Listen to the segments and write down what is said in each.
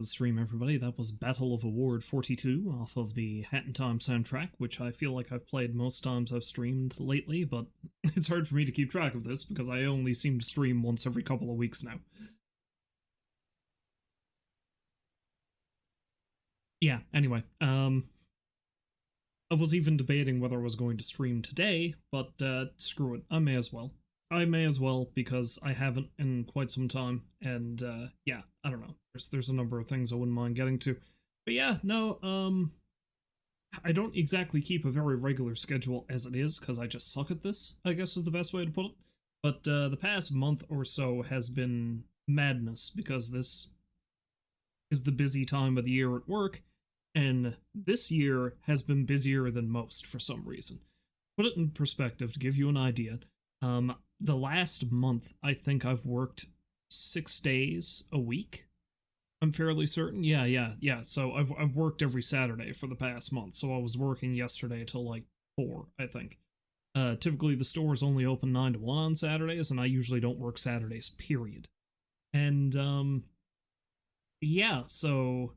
Stream, everybody. That was Battle of Award 42 off of the Hat in Time soundtrack, which I feel like I've played most times I've streamed lately, but it's hard for me to keep track of this because I only seem to stream once every couple of weeks now. Yeah, anyway, I was even debating whether I was going to stream today, but screw it, I may as well. I may as well because I haven't in quite some time, and yeah, I don't know. There's a number of things I wouldn't mind getting to, but yeah, no, I don't exactly keep a very regular schedule as it is because I just suck at this, I guess is the best way to put it. But the past month or so has been madness because this is the busy time of the year at work, and this year has been busier than most for some reason. Put it in perspective to give you an idea. The last month, I think I've worked 6 days a week. I'm fairly certain. Yeah. So I've worked every Saturday for the past month. So I was working yesterday till like 4, I think. Typically the store is only open 9 to 1 on Saturdays, and I usually don't work Saturdays, period. And yeah, so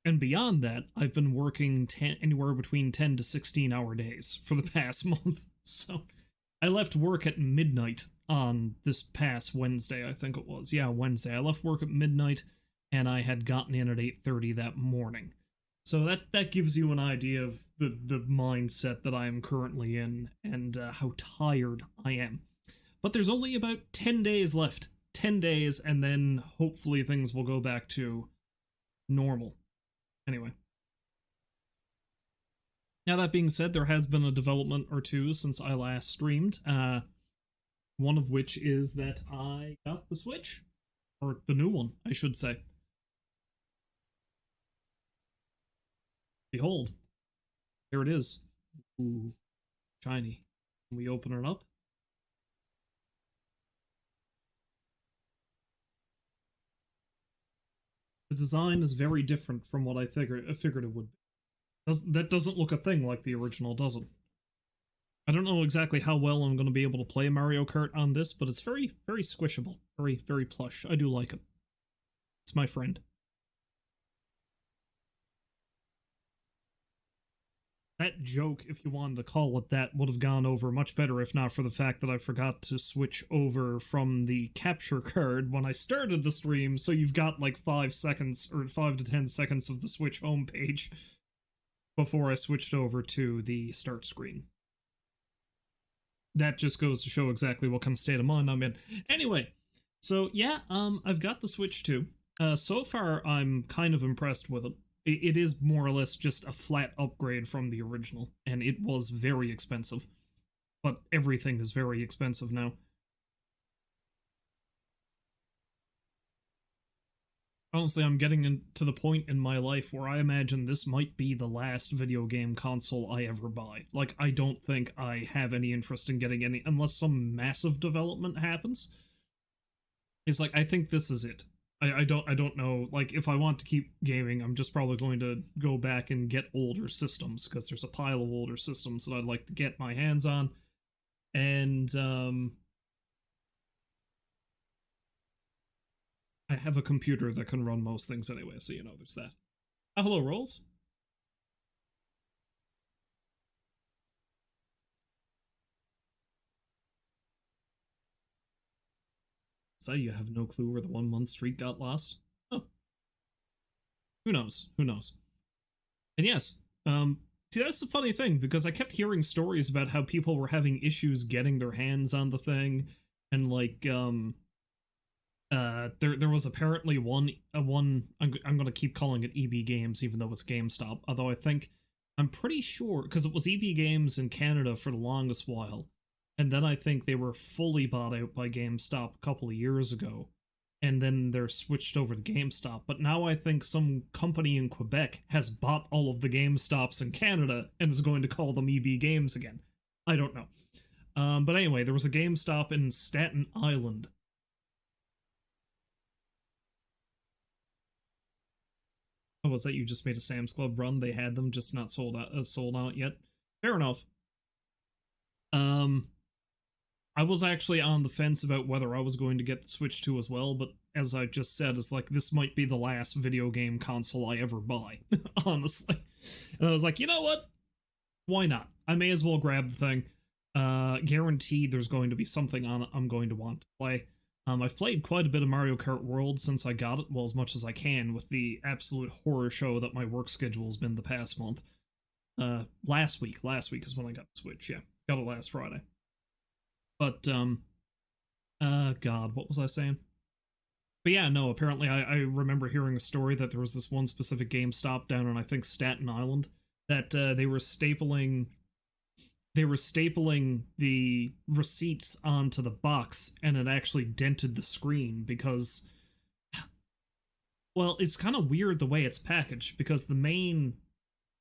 and beyond that, I've been working anywhere between 10 to 16-hour days for the past month. So I left work at midnight on this past Wednesday, I think it was. Yeah, Wednesday. I left work at midnight, and I had gotten in at 8:30 that morning. So that gives you an idea of the mindset that I am currently in and how tired I am. But there's only about 10 days left. 10 days, and then hopefully things will go back to normal. Anyway. Now, that being said, there has been a development or two since I last streamed. One of which is that I got the Switch. Or the new one, I should say. Behold. There it is. Ooh. Shiny. Can we open it up? The design is very different from what I figured it would be. That doesn't look a thing like the original, does it? I don't know exactly how well I'm going to be able to play Mario Kart on this, but it's very, very squishable. Very, very plush. I do like it. It's my friend. That joke, if you wanted to call it that, would have gone over much better if not for the fact that I forgot to switch over from the capture card when I started the stream, so you've got like 5 seconds, or 5 to 10 seconds of the Switch homepage before I switched over to the start screen. That just goes to show exactly what kind of state of mind I'm in. Anyway, so yeah, I've got the Switch too. So far, I'm kind of impressed with it. It is more or less just a flat upgrade from the original, and it was very expensive. But everything is very expensive now. Honestly, I'm getting to the point in my life where I imagine this might be the last video game console I ever buy. Like, I don't think I have any interest in getting any, unless some massive development happens. It's like, I think this is it. I don't know, like, if I want to keep gaming, I'm just probably going to go back and get older systems, because there's a pile of older systems that I'd like to get my hands on. And, I have a computer that can run most things anyway, so you know, there's that. Hello, Rolls. So you have no clue where the 1 month streak got lost? Oh. Who knows? Who knows? And yes, see, that's the funny thing, because I kept hearing stories about how people were having issues getting their hands on the thing, and like, there was apparently one, I'm gonna keep calling it EB Games, even though it's GameStop, although I'm pretty sure, because it was EB Games in Canada for the longest while, and then I think they were fully bought out by GameStop a couple of years ago, and then they're switched over to GameStop. But now I think some company in Quebec has bought all of the GameStops in Canada and is going to call them EB Games again. I don't know. But anyway, there was a GameStop in Staten Island. Oh, was that you just made a Sam's Club run? They had them, just not sold out yet. Fair enough. I was actually on the fence about whether I was going to get the Switch 2 as well, but as I just said, it's like, this might be the last video game console I ever buy, honestly. And I was like, you know what? Why not? I may as well grab the thing. Guaranteed there's going to be something on it I'm going to want to play. I've played quite a bit of Mario Kart World since I got it, well, as much as I can, with the absolute horror show that my work schedule has been the past month. Last week is when I got the Switch, yeah. Got it last Friday. But, God, what was I saying? But yeah, no, apparently I remember hearing a story that there was this one specific GameStop down in, I think, Staten Island, that they were stapling the receipts onto the box, and it actually dented the screen because, well, it's kind of weird the way it's packaged, because the main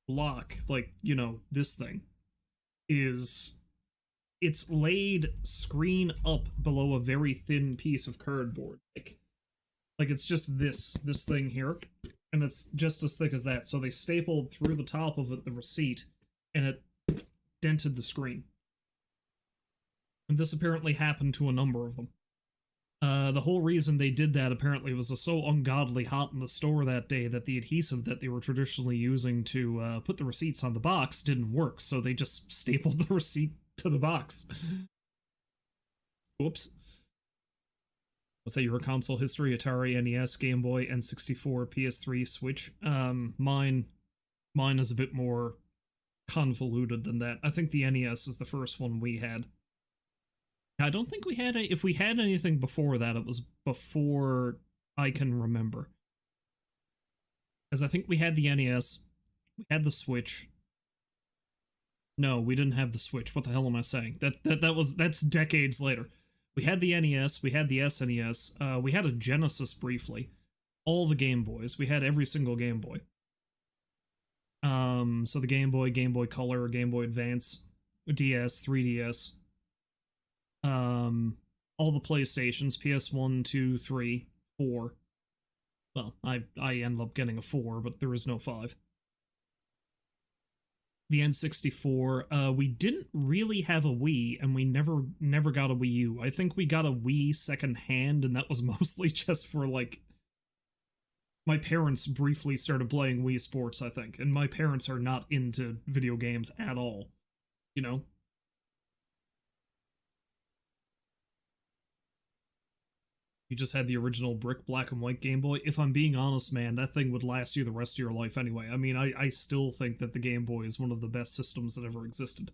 block, like, you know, this thing, it's laid screen up below a very thin piece of cardboard. Like it's just this thing here, and it's just as thick as that. So they stapled through the top of it the receipt, and it dented the screen. And this apparently happened to a number of them. The whole reason they did that apparently was so ungodly hot in the store that day that the adhesive that they were traditionally using to put the receipts on the box didn't work, so they just stapled the receipt to the box. Whoops. Was that your console history? Atari, NES, Game Boy, N64, PS3, Switch? Mine is a bit more convoluted than that. I think the NES is the first one we had. I don't think we had if we had anything before that, it was before I can remember. Because I think we had the NES, we had the Switch. No, we didn't have the Switch. What the hell am I saying? That's decades later. We had the NES, we had the SNES, we had a Genesis briefly, all the Game Boys. We had every single Game Boy. So the Game Boy, Game Boy Color, Game Boy Advance, DS, 3DS, all the PlayStations, PS1, 2, 3, 4. Well, I ended up getting a 4, but there is no 5. The N64, we didn't really have a Wii, and we never got a Wii U. I think we got a Wii secondhand, and that was mostly just for, like, my parents briefly started playing Wii Sports, I think, and my parents are not into video games at all, you know? You just had the original brick black and white Game Boy. If I'm being honest, man, that thing would last you the rest of your life anyway. I mean, I still think that the Game Boy is one of the best systems that ever existed.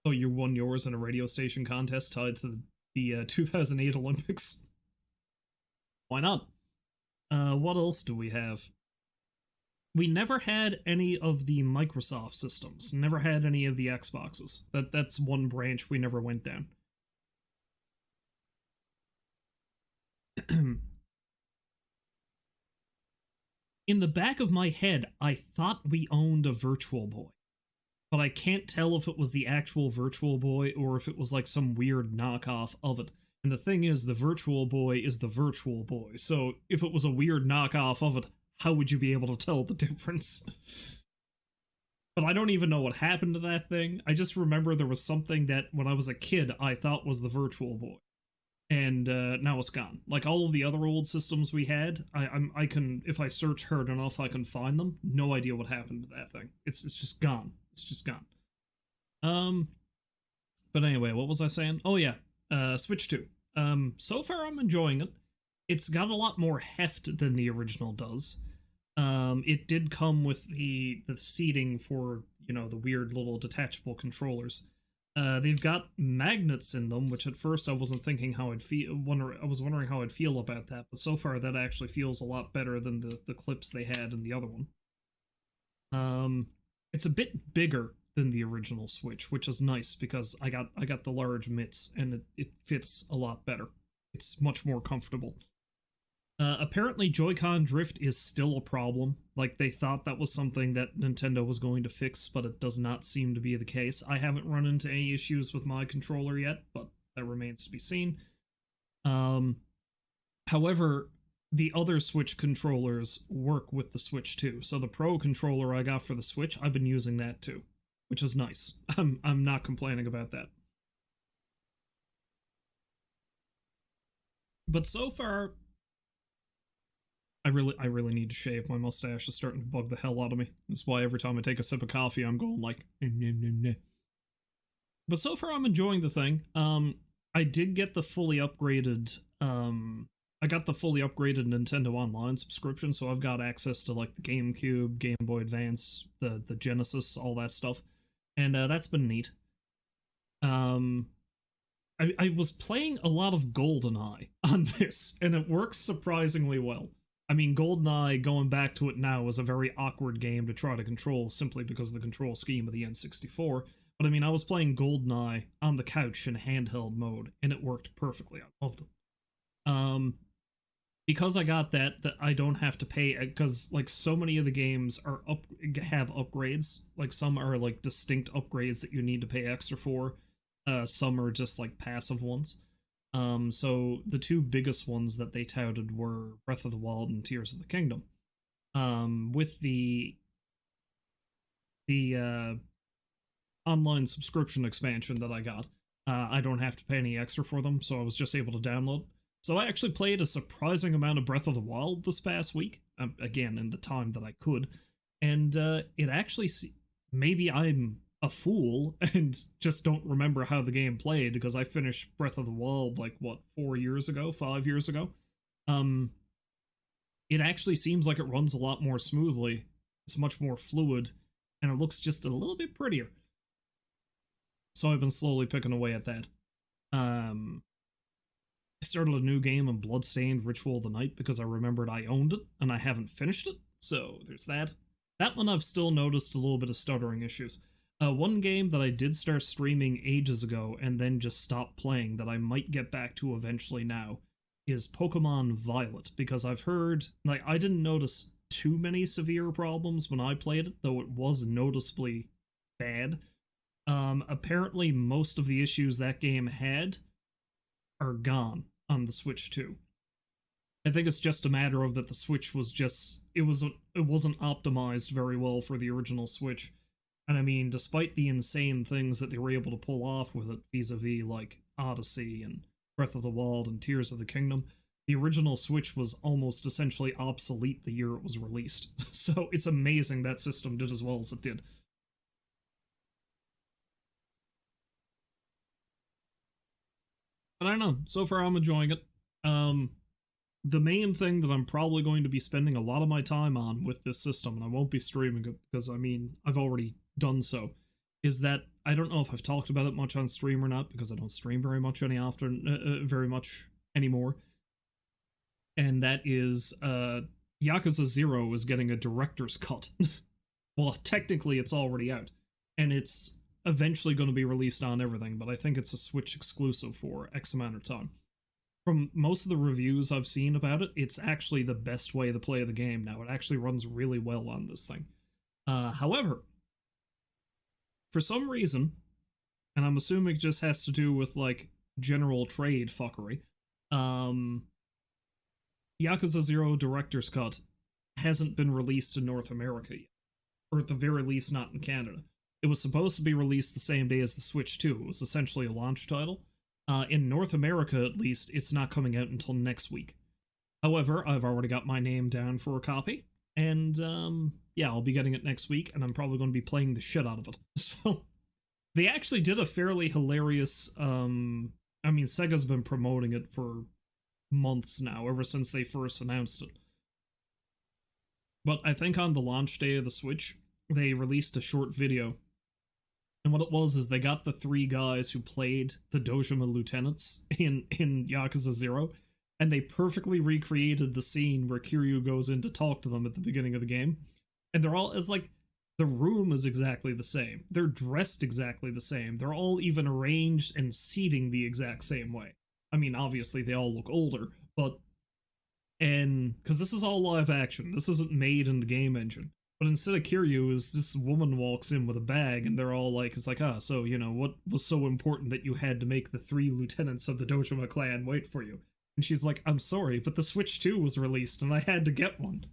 Oh, you won yours in a radio station contest tied to the 2008 Olympics? Why not? What else do we have? We never had any of the Microsoft systems. Never had any of the Xboxes. That's one branch we never went down. In the back of my head, I thought we owned a Virtual Boy. But I can't tell if it was the actual Virtual Boy or if it was like some weird knockoff of it. And the thing is, the Virtual Boy is the Virtual Boy. So if it was a weird knockoff of it, how would you be able to tell the difference? But I don't even know what happened to that thing. I just remember there was something that, when I was a kid, I thought was the Virtual Boy. And now it's gone. Like all of the other old systems we had, I can, if I search hard enough, I can find them. No idea what happened to that thing. It's just gone. It's just gone. But anyway, what was I saying? Oh yeah, Switch 2. So far I'm enjoying it. It's got a lot more heft than the original does. It did come with the seating for, you know, the weird little detachable controllers. They've got magnets in them, which at first I wasn't thinking how I'd feel. I was wondering how I'd feel about that, but so far that actually feels a lot better than the clips they had in the other one. It's a bit bigger than the original Switch, which is nice because I got the large mitts and it fits a lot better. It's much more comfortable. Apparently Joy-Con drift is still a problem. Like, they thought that was something that Nintendo was going to fix, but it does not seem to be the case. I haven't run into any issues with my controller yet, but that remains to be seen. However, the other Switch controllers work with the Switch too. So the Pro controller I got for the Switch, I've been using that too, which is nice. I'm not complaining about that. But so far, I really need to shave. My mustache is starting to bug the hell out of me. That's why every time I take a sip of coffee, I'm going like, nah, nah, nah. But so far, I'm enjoying the thing. I did get the fully upgraded. I got the fully upgraded Nintendo Online subscription, so I've got access to like the GameCube, Game Boy Advance, the Genesis, all that stuff, and that's been neat. Um, I was playing a lot of GoldenEye on this, and it works surprisingly well. I mean, GoldenEye, going back to it now, is a very awkward game to try to control simply because of the control scheme of the N64. But I mean, I was playing GoldenEye on the couch in handheld mode, and it worked perfectly. I loved it. Because I got that I don't have to pay, because like so many of the games have upgrades. Like some are like distinct upgrades that you need to pay extra for. Some are just like passive ones. So the two biggest ones that they touted were Breath of the Wild and Tears of the Kingdom. With the online subscription expansion that I got, I don't have to pay any extra for them, so I was just able to download. So I actually played a surprising amount of Breath of the Wild this past week, again, in the time that I could, and it actually, maybe I'm a fool and just don't remember how the game played, because I finished Breath of the Wild like, what, 5 years ago? It actually seems like it runs a lot more smoothly, it's much more fluid, and it looks just a little bit prettier. So I've been slowly picking away at that. I started a new game in Bloodstained Ritual of the Night because I remembered I owned it and I haven't finished it, so there's that. That one I've still noticed a little bit of stuttering issues. One game that I did start streaming ages ago and then just stopped playing that I might get back to eventually now is Pokemon Violet, because I've heard, like, I didn't notice too many severe problems when I played it, though it was noticeably bad. Apparently most of the issues that game had are gone on the Switch 2. I think it's just a matter of that the Switch was just, it wasn't optimized very well for the original Switch. And I mean, despite the insane things that they were able to pull off with it vis-a-vis like Odyssey and Breath of the Wild and Tears of the Kingdom, the original Switch was almost essentially obsolete the year it was released. So it's amazing that system did as well as it did. But I don't know. So far, I'm enjoying it. The main thing that I'm probably going to be spending a lot of my time on with this system, and I won't be streaming it because, I mean, I've already done so, is that I don't know if I've talked about it much on stream or not, because I don't stream very much anymore. And that is, Yakuza 0 is getting a director's cut. Well, technically it's already out, and it's eventually going to be released on everything, but I think it's a Switch exclusive for X amount of time. From most of the reviews I've seen about it, it's actually the best way to play the game now. It actually runs really well on this thing. However, for some reason, and I'm assuming it just has to do with, like, general trade fuckery, Yakuza 0 Director's Cut hasn't been released in North America yet. Or at the very least, not in Canada. It was supposed to be released the same day as the Switch 2. It was essentially a launch title. In North America, at least, it's not coming out until next week. However, I've already got my name down for a copy, and yeah, I'll be getting it next week, and I'm probably going to be playing the shit out of it. So, they actually did a fairly hilarious, I mean, Sega's been promoting it for months now, ever since they first announced it. But I think on the launch day of the Switch, they released a short video. And what it was is they got the 3 guys who played the Dojima lieutenants in Yakuza 0, and they perfectly recreated the scene where Kiryu goes in to talk to them at the beginning of the game. And they're all, it's like, the room is exactly the same. They're dressed exactly the same. They're all even arranged and seating the exact same way. I mean, obviously they all look older, but... And, because this is all live action. This isn't made in the game engine. But instead of Kiryu, is this woman walks in with a bag, and they're all like, it's like, so, you know, what was so important that you had to make the 3 lieutenants of the Dojima clan wait for you? And she's like, I'm sorry, but the Switch 2 was released, and I had to get one.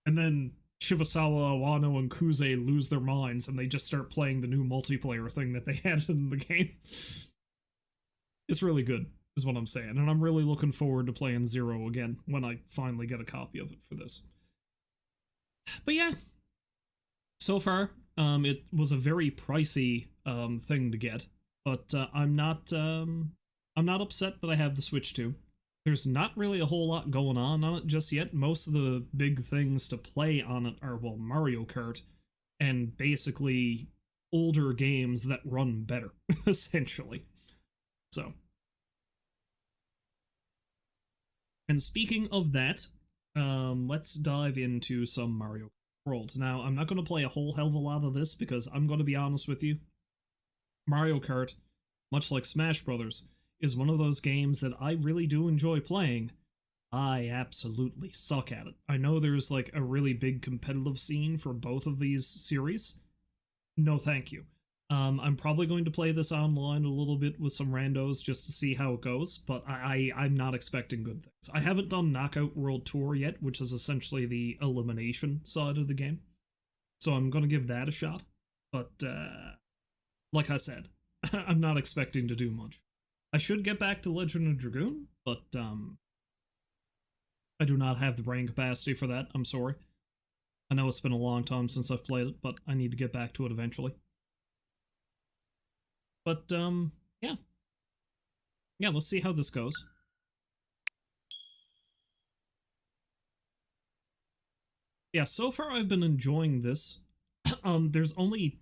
And then Shibusawa, Awano, and Kuze lose their minds and they just start playing the new multiplayer thing that they had in the game. It's really good, is what I'm saying, and I'm really looking forward to playing Zero again when I finally get a copy of it for this. But yeah, so far, it was a very pricey thing to get, but I'm not upset that I have the Switch 2. There's not really a whole lot going on it just yet. Most of the big things to play on it are, well, Mario Kart, and basically older games that run better, essentially. So. And speaking of that, let's dive into some Mario Kart World. Now, I'm not going to play a whole hell of a lot of this because I'm going to be honest with you. Mario Kart, much like Smash Brothers, is one of those games that I really do enjoy playing. I absolutely suck at it. I know there's like a really big competitive scene for both of these series. No thank you. I'm probably going to play this online a little bit with some randos just to see how it goes, but I'm not expecting good things. I haven't done Knockout World Tour yet, which is essentially the elimination side of the game. So I'm going to give that a shot. But, like I said, I'm not expecting to do much. I should get back to Legend of Dragoon, but I do not have the brain capacity for that. I'm sorry. I know it's been a long time since I've played it, but I need to get back to it eventually. But, yeah. Yeah, let's see how this goes. Yeah, so far I've been enjoying this. There's only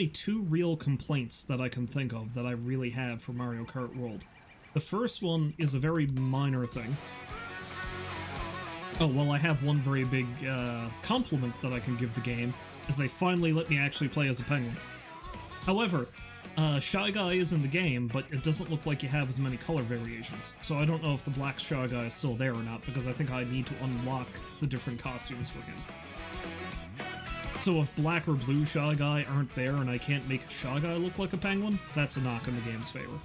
two real complaints that I can think of that I really have for Mario Kart World. The first one is a very minor thing. Oh, well, I have one very big compliment that I can give the game, is they finally let me actually play as a penguin. However, Shy Guy is in the game, but it doesn't look like you have as many color variations, so I don't know if the black Shy Guy is still there or not, because I think I need to unlock the different costumes for him. So if black or blue Shy Guy aren't there and I can't make Shy Guy look like a penguin, that's a knock in the game's favor.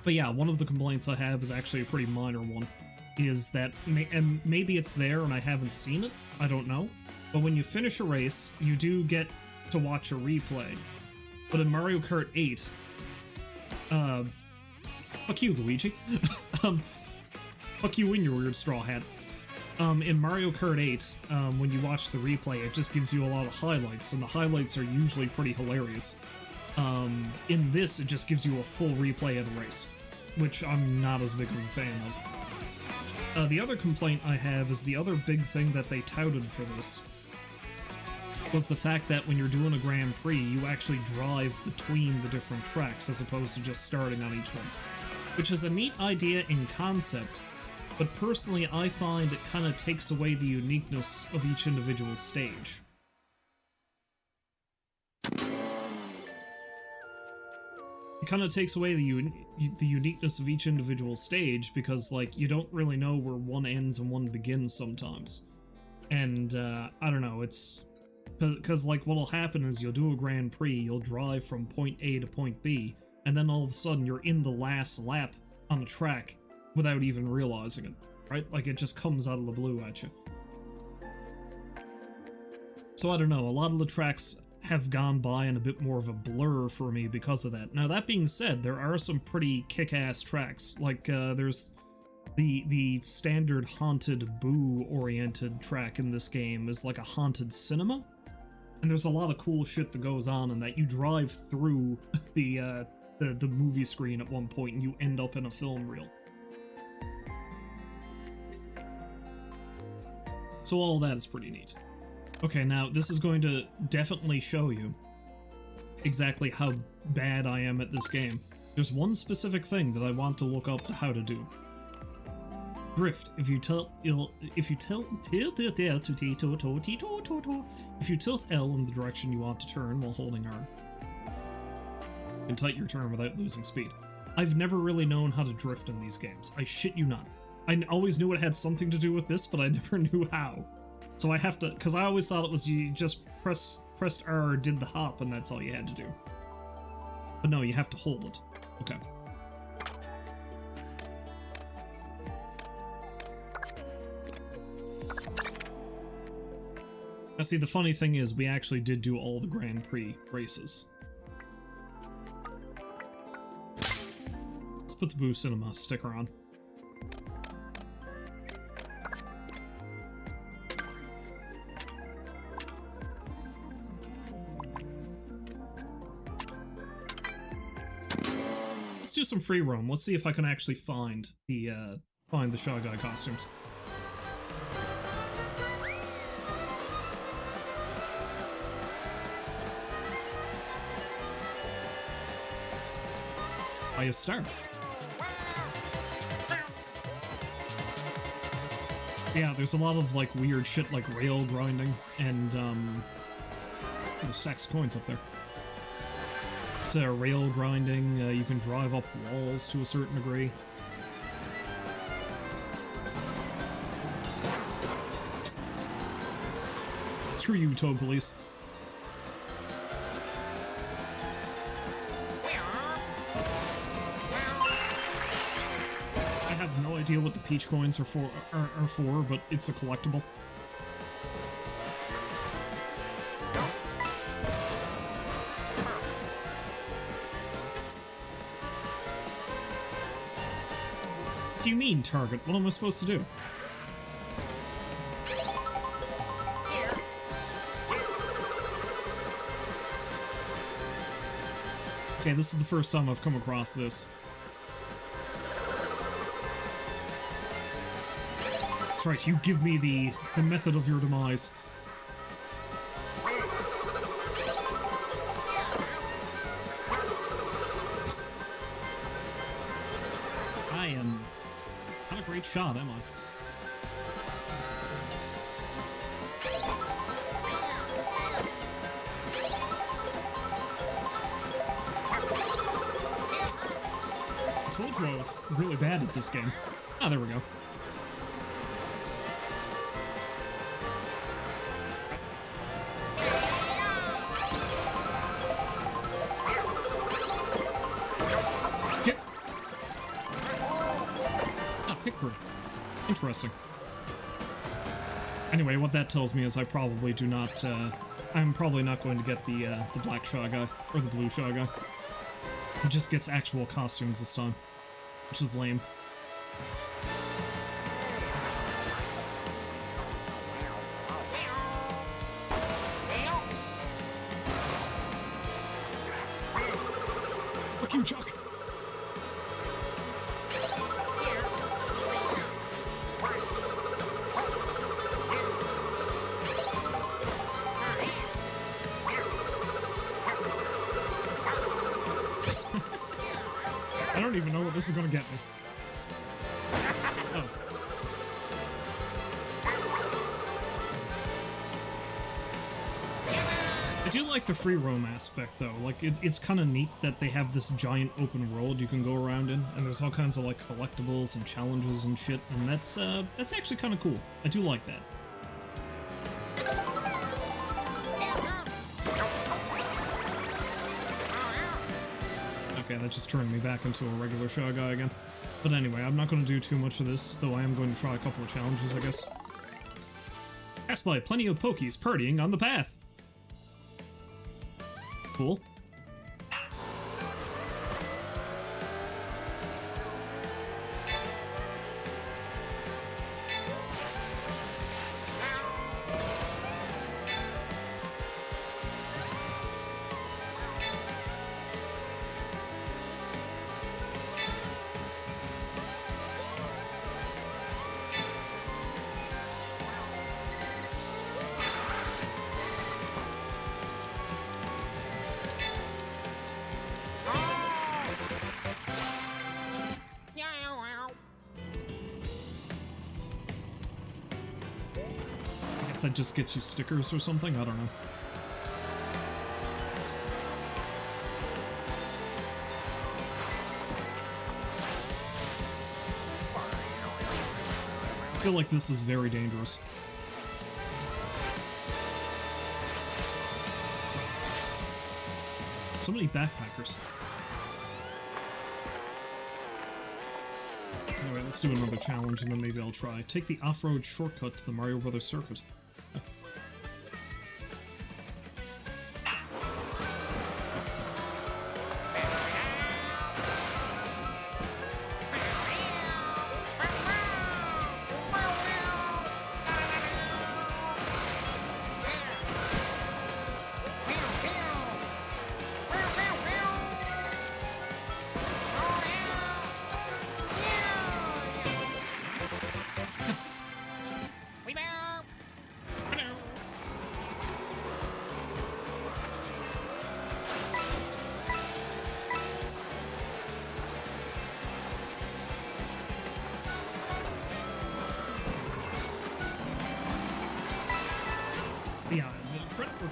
But yeah, one of the complaints I have is actually a pretty minor one, is that, and maybe it's there and I haven't seen it, I don't know, but when you finish a race, you do get to watch a replay. But in Mario Kart 8, fuck you, Luigi. Fuck you in your weird straw hat. In Mario Kart 8, when you watch the replay, it just gives you a lot of highlights, and the highlights are usually pretty hilarious. In this, it just gives you a full replay of the race, which I'm not as big of a fan of. The other complaint I have is the other big thing that they touted for this was the fact that when you're doing a Grand Prix, you actually drive between the different tracks as opposed to just starting on each one. Which is a neat idea in concept, but personally I find it kind of takes away the uniqueness of each individual stage. It kind of takes away the uniqueness of each individual stage because, like, you don't really know where one ends and one begins sometimes. And, I don't know, it's... Because, like, what'll happen is you'll do a Grand Prix, you'll drive from point A to point B, and then all of a sudden you're in the last lap on the track without even realizing it, right? Like, it just comes out of the blue at you. So I don't know, a lot of the tracks have gone by in a bit more of a blur for me because of that. Now, that being said, there are some pretty kick-ass tracks. Like, there's the standard haunted boo-oriented track in this game is like a haunted cinema. And there's a lot of cool shit that goes on in that. You drive through the movie screen at one point and you end up in a film reel. So all that is pretty neat. Okay, now this is going to definitely show you exactly how bad I am at this game. There's one specific thing that I want to look up how to do. Drift. If you tilt L in the direction you want to turn while holding R, you can tilt your turn without losing speed. I've never really known how to drift in these games. I shit you not. I always knew it had something to do with this, but I never knew how. So I have to, because I always thought it was you just pressed R, did the hop, and that's all you had to do. But no, you have to hold it. Okay. Now see, the funny thing is, we actually did do all the Grand Prix races. Let's put the Boo Cinema sticker on. Let's do some free roam. Let's see if I can actually find the Shy Guy costumes. Highest star. Yeah, there's a lot of like weird shit like rail grinding and there's stacks of coins up there. It's rail grinding, you can drive up walls to a certain degree. Screw you, Toad Police. I have no idea what the peach coins are for, but it's a collectible. What do you mean, target? What am I supposed to do? Okay, this is the first time I've come across this. That's right, you give me the method of your demise. I am not a great shot, am I? I told you I was really bad at this game. Ah, there we go. Interesting. Anyway, what that tells me is I probably do not, I'm probably not going to get the black Shy Guy, or the blue Shy Guy. He just gets actual costumes this time, which is lame. Fuck you, Chuck! I don't even know what this is gonna get me. Oh. I do like the free roam aspect, though. Like, it's kind of neat that they have this giant open world you can go around in, and there's all kinds of, like, collectibles and challenges and shit, and that's actually kind of cool. I do like that. Okay, that just turned me back into a regular Shy Guy again. But anyway, I'm not going to do too much of this, though I am going to try a couple of challenges, I guess. Passed by plenty of Pokies partying on the path. Cool. That just gets you stickers or something? I don't know. I feel like this is very dangerous. So many backpackers. Anyway, let's do another challenge and then maybe I'll try. Take the off-road shortcut to the Mario Brothers circuit.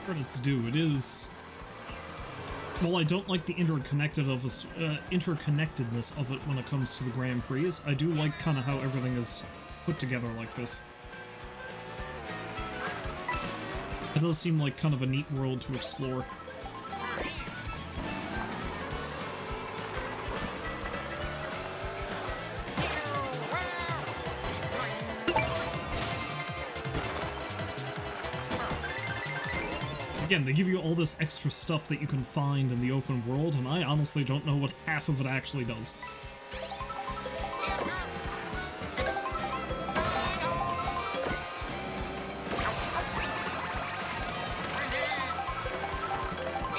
credit's due. It is... While I don't like the interconnectedness of it when it comes to the Grand Prix, I do like kind of how everything is put together like this. It does seem like kind of a neat world to explore. Again, they give you all this extra stuff that you can find in the open world, and I honestly don't know what half of it actually does.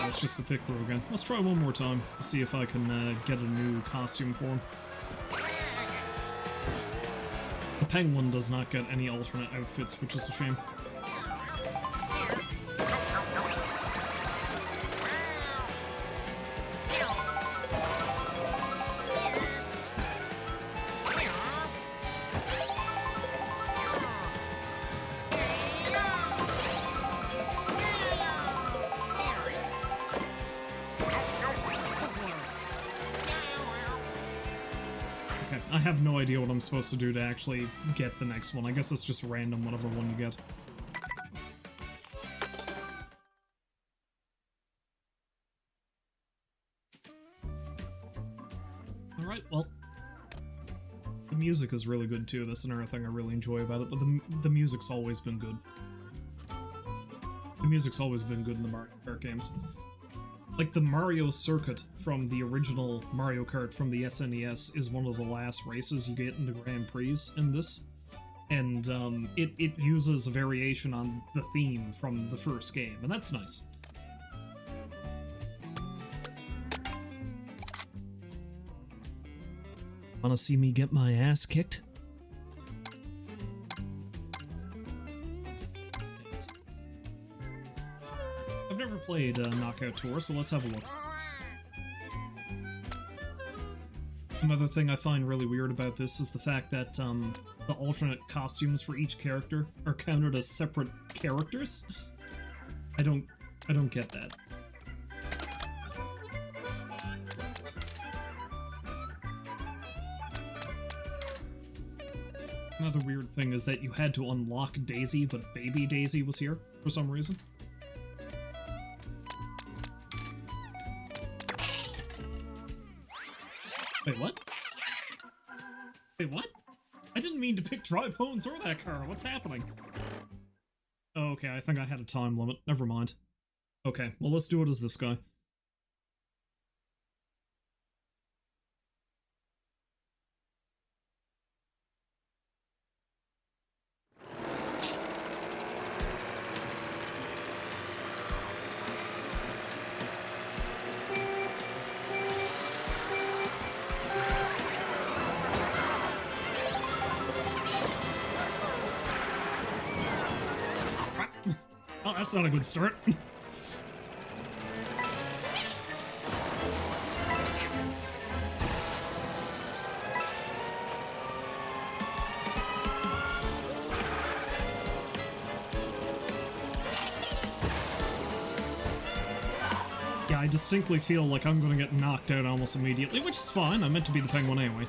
It's just the pit crew again. Let's try one more time to see if I can get a new costume for him. The penguin does not get any alternate outfits, which is a shame. I have no idea what I'm supposed to do to actually get the next one. I guess it's just random, whatever one you get. Alright, well. The music is really good too. That's another thing I really enjoy about it, but the music's always been good. The music's always been good in the Mario Kart games. Like, the Mario circuit from the original Mario Kart from the SNES is one of the last races you get in the Grand Prix in this. And, it uses a variation on the theme from the first game, and that's nice. Wanna see me get my ass kicked? I've never played Knockout Tour, so let's have a look. Another thing I find really weird about this is the fact that the alternate costumes for each character are counted as separate characters. I don't get that. Another weird thing is that you had to unlock Daisy, but Baby Daisy was here for some reason. Wait, what? Wait, what? I didn't mean to pick Dry Bones or that car. What's happening? Oh, okay, I think I had a time limit. Never mind. Okay, well, let's do it as this guy. Oh, that's not a good start. Yeah, I distinctly feel like I'm gonna get knocked out almost immediately, which is fine. I meant to be the penguin anyway.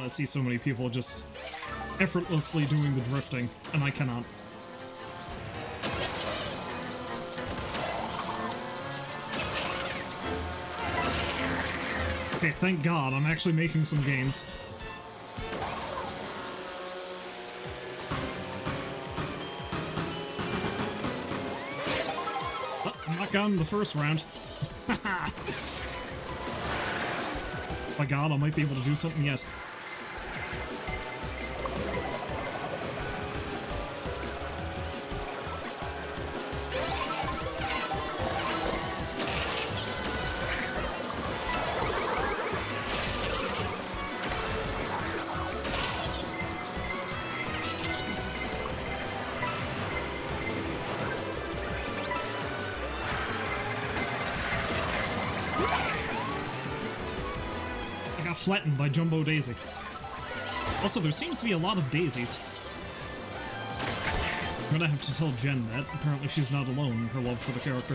I see so many people just effortlessly doing the drifting, and I cannot. Okay, thank God, I'm actually making some gains. Oh, I'm not gone in the first round. My God, I might be able to do something yet. flattened by Jumbo Daisy. Also, there seems to be a lot of daisies. I'm gonna have to tell Jen that. Apparently she's not alone in her love for the character.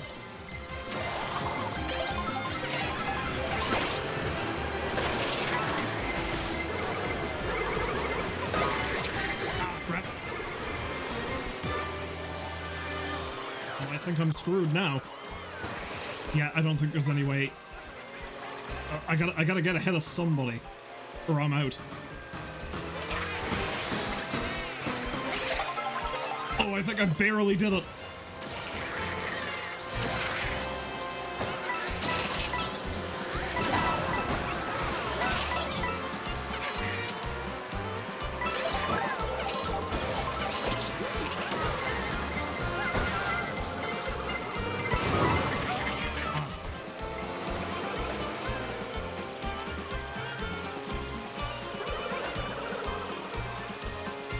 Ah, crap. Well, I think I'm screwed now. Yeah, I don't think there's any way. I gotta get ahead of somebody, or I'm out. Oh, I think I barely did it.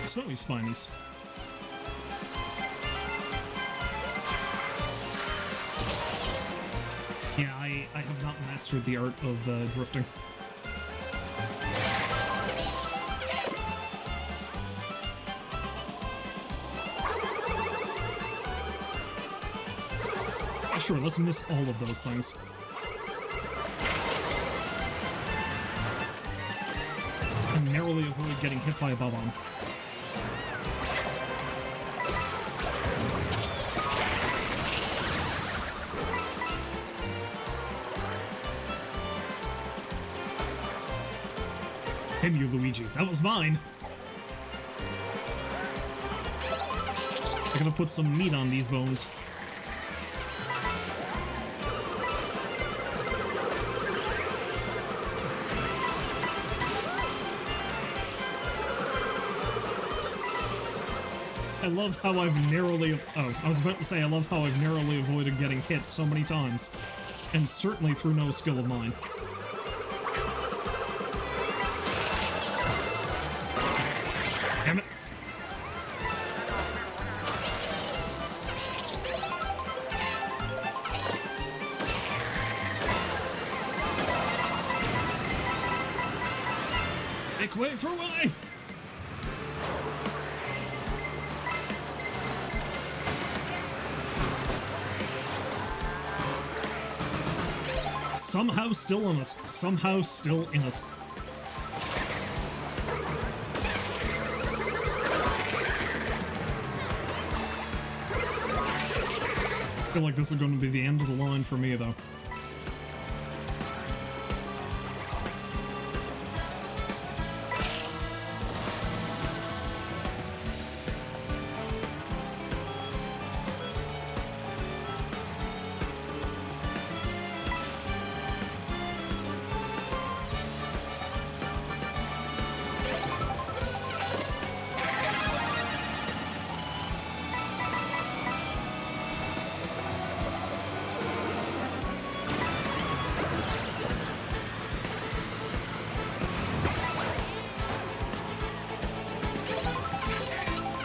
Snowy Spinies. Yeah, I have not mastered the art of drifting. Sure, let's miss all of those things. And narrowly avoid getting hit by a bob-omb. Damn you, Luigi. That was mine. I gotta put some meat on these bones. I love how I've narrowly... Oh, I was about to say I love how I've narrowly avoided getting hit so many times. And certainly through no skill of mine. Damn it. Make way for way! Somehow still in it. Somehow still in it. I feel like this is going to be the end of the line for me, though.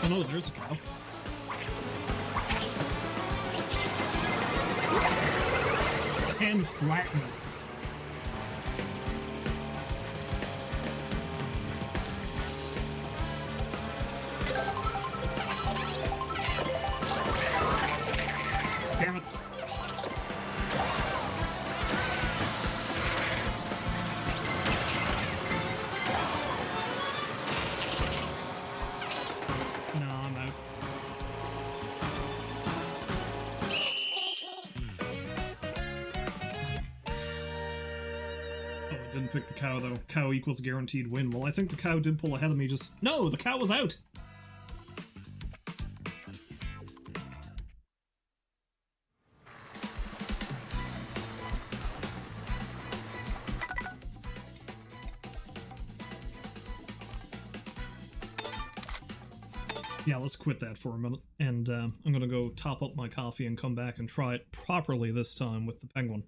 Oh no, there's a cow. And flattened. Damn it. No, I'm out. Oh, it didn't pick the cow, though. Cow equals guaranteed win. Well, I think the cow did pull ahead of me just... No, the cow was out! Yeah, let's quit that for a minute, and I'm gonna go top up my coffee and come back and try it properly this time with the penguin.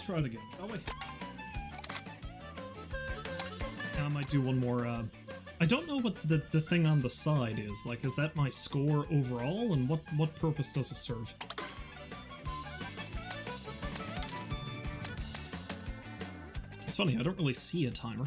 try it again, shall we? I might do one more, I don't know what the thing on the side is. Like, is that my score overall? And what purpose does it serve? It's funny, I don't really see a timer.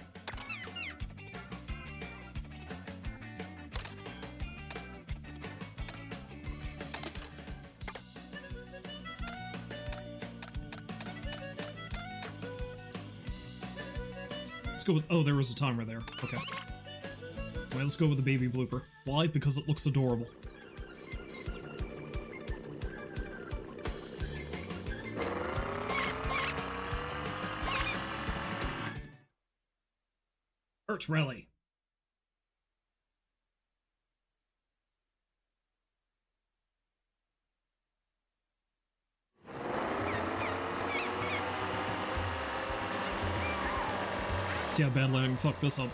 Let's go with, oh, there was a timer there. Okay. Well, let's go with the baby blooper. Why? Because it looks adorable. Art Rally. See how badly I can fuck this up.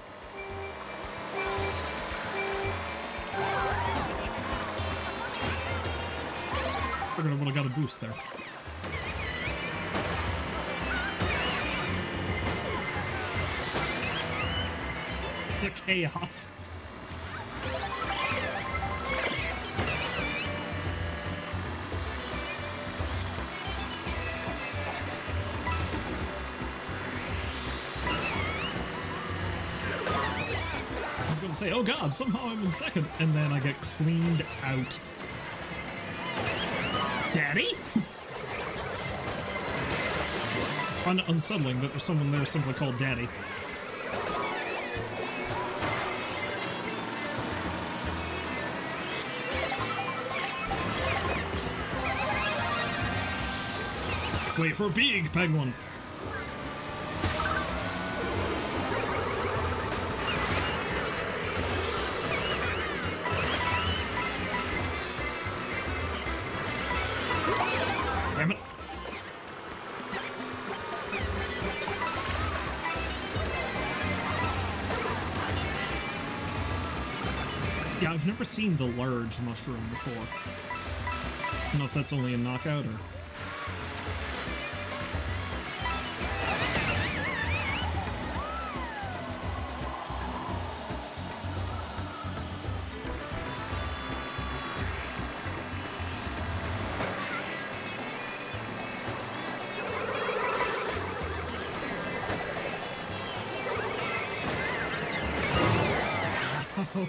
Figured I would have got a boost there. The chaos. I was gonna say, oh god, somehow I'm in second, and then I get cleaned out. Daddy? Kind of unsettling that there's someone there simply called Daddy. Wait for big penguin. Damn it. Yeah, I've never seen the large mushroom before. I don't know if that's only a knockout or...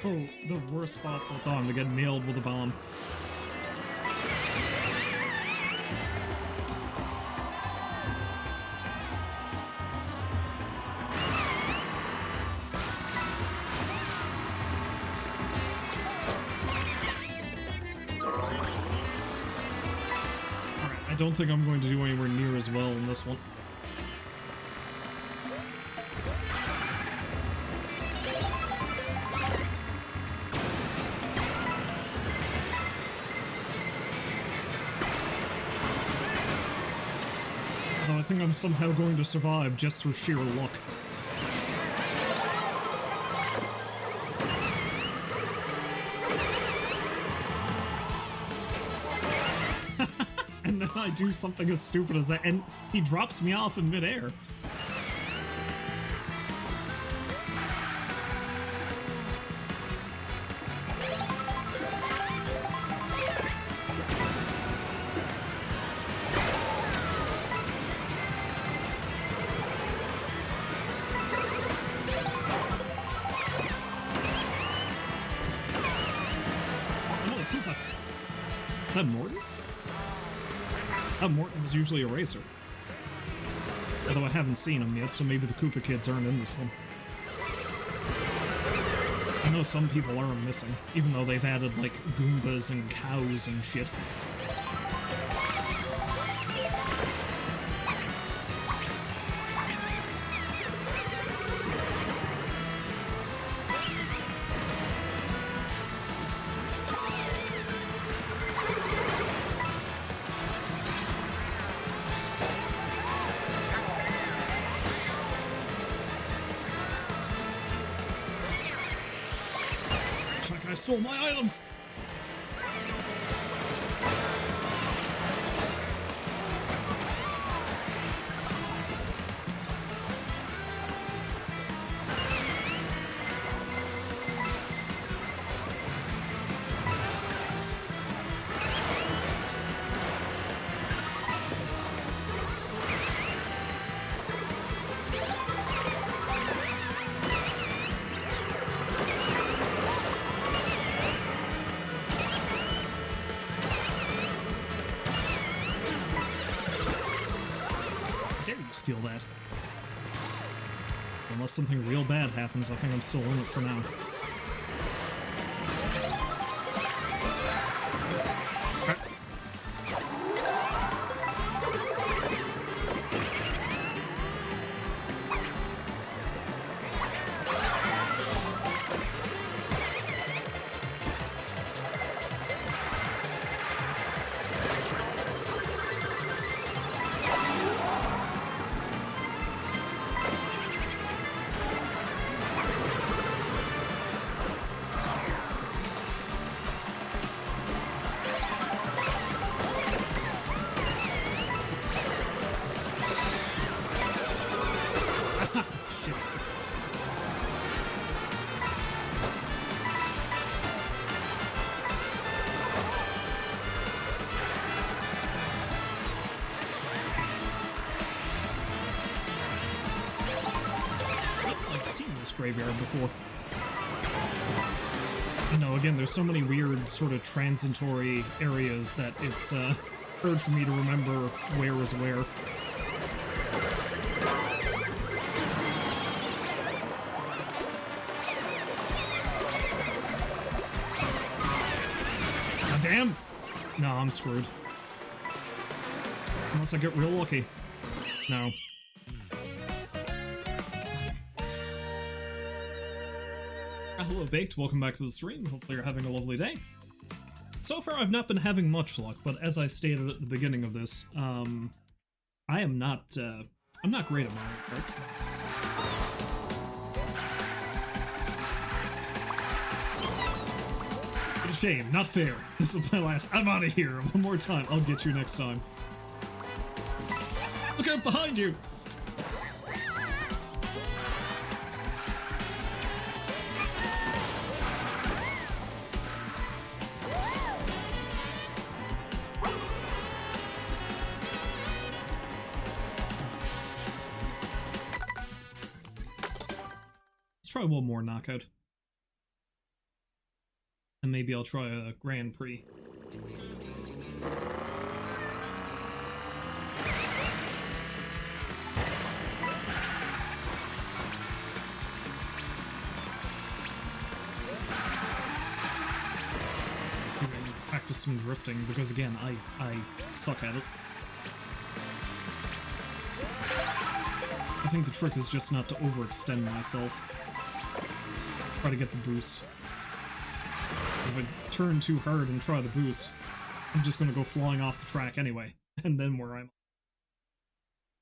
Oh, the worst possible time to get nailed with a bomb. Alright, I don't think I'm going to do anywhere near as well in this one. I think I'm somehow going to survive just through sheer luck. And then I do something as stupid as that, and he drops me off in midair. Is that Morton? Morton was usually a racer. Although I haven't seen him yet, so maybe the Koopa kids aren't in this one. I know some people are missing, even though they've added, like, Goombas and cows and shit. I stole my items! steal that. Unless something real bad happens, I think I'm still in it for now. Graveyard before. No, again, there's so many weird sort of transitory areas that it's hard for me to remember where is where. God damn! No, I'm screwed. Unless I get real lucky. No. Hello Baked, welcome back to the stream. Hopefully you're having a lovely day. So far I've not been having much luck, but as I stated at the beginning of this, I'm not great at Mario Kart. What a shame, not fair. This is my last. I'm out of here. One more time, I'll get you next time. Look out behind you! Try one more knockout. And maybe I'll try a Grand Prix. Practice some drifting, because again, I suck at it. I think the trick is just not to overextend myself. Try to get the boost. If I turn too hard and try the boost, I'm just gonna go flying off the track anyway. And then where I'm...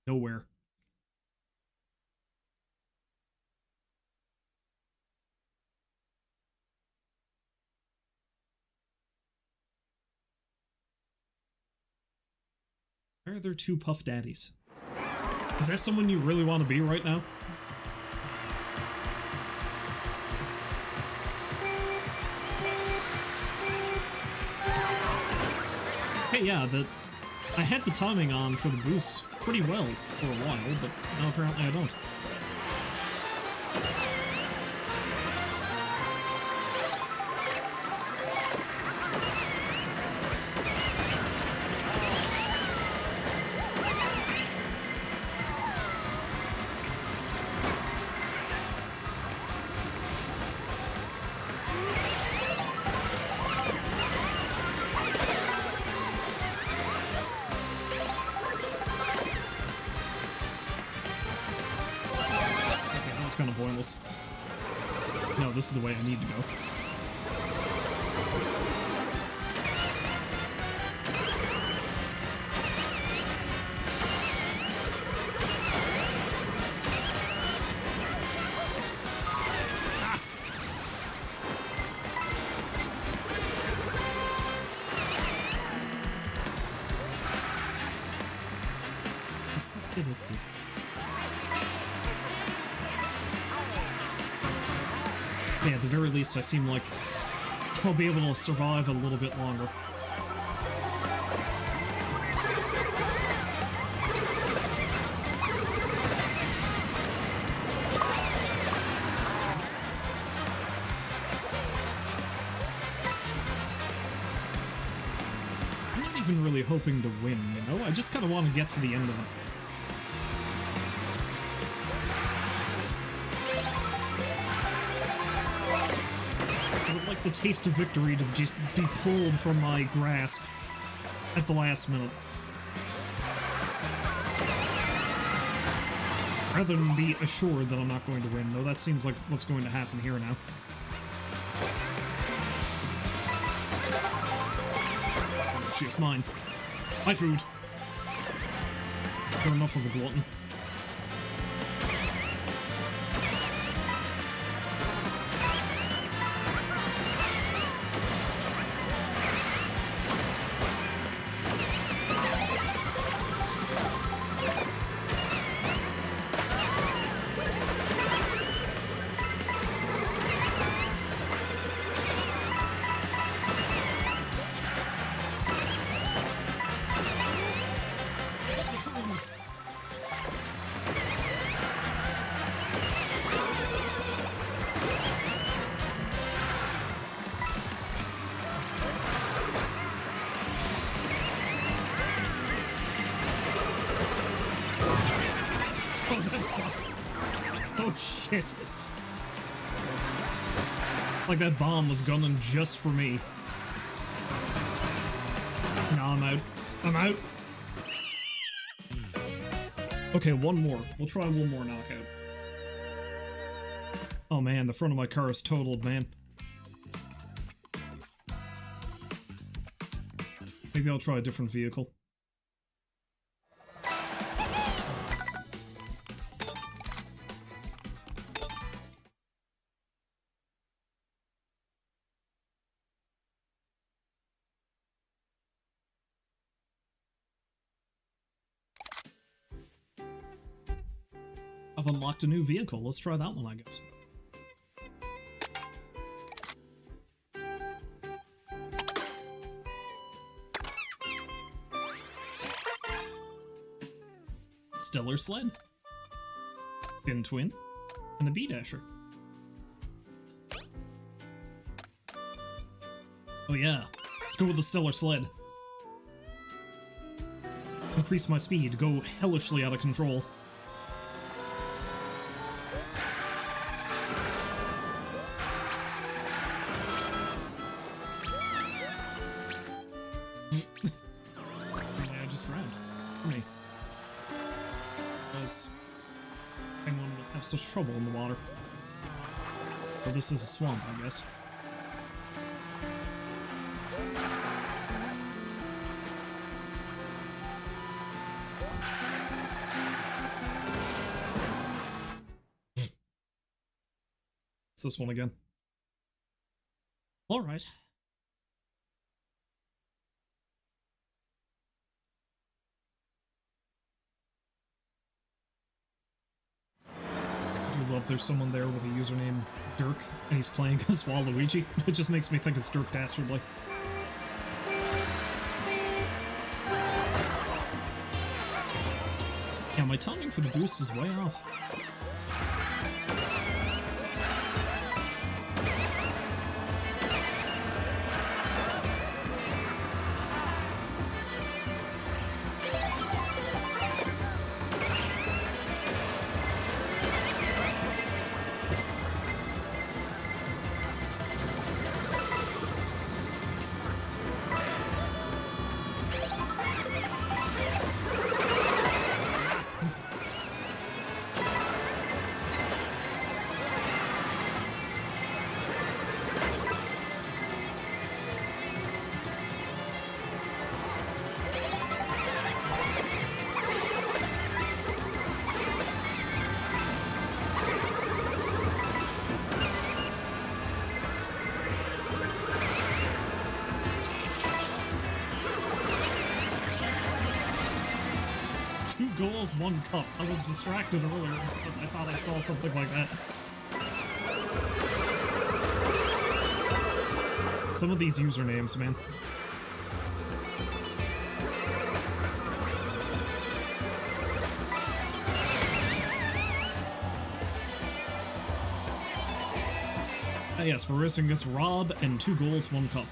nowhere. Why are there two Puff Daddies? Is that someone you really want to be right now? Hey, yeah, I had the timing on for the boost pretty well for a while, but now apparently I don't. Kind of pointless. No, this is the way I need to go. Yeah, at the very least, I seem like I'll be able to survive a little bit longer. I'm not even really hoping to win, you know? I just kind of want to get to the end of it. like the taste of victory to just be pulled from my grasp at the last minute. Rather than be assured that I'm not going to win, though that seems like what's going to happen here now. Oh, she is mine. My food. You're enough of a glutton. Oh shit. It's like that bomb was gunning just for me. No, I'm out. I'm out. Okay, one more. We'll try one more knockout. Oh man, the front of my car is totaled, man. Maybe I'll try a different vehicle. I've unlocked a new vehicle. Let's try that one, I guess. Stellar Sled. Fin Twin. And a B-Dasher. Oh yeah. Let's go with the Stellar Sled. Increase my speed. Go hellishly out of control. I just drowned. Me. Because Penguin would have such trouble in the water. Well, this is a swamp, I guess. It's this one again. Alright. I do love there's someone there with a username Dirk, and he's playing as Waluigi. It just makes me think it's Dirk Dastardly. Yeah, my timing for the boost is way off. Goals, 1 cup. I was distracted earlier because I thought I saw something like that. Some of these usernames, man. Ah, yes, we're racing against Rob and 2 goals, 1 cup.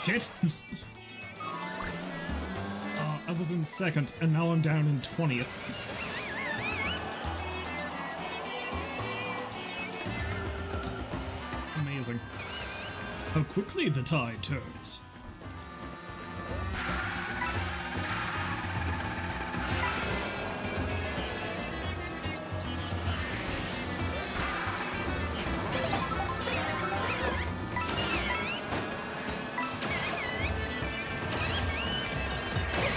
Shit! I was in second, and now I'm down in 20th. Amazing. How quickly the tide turns.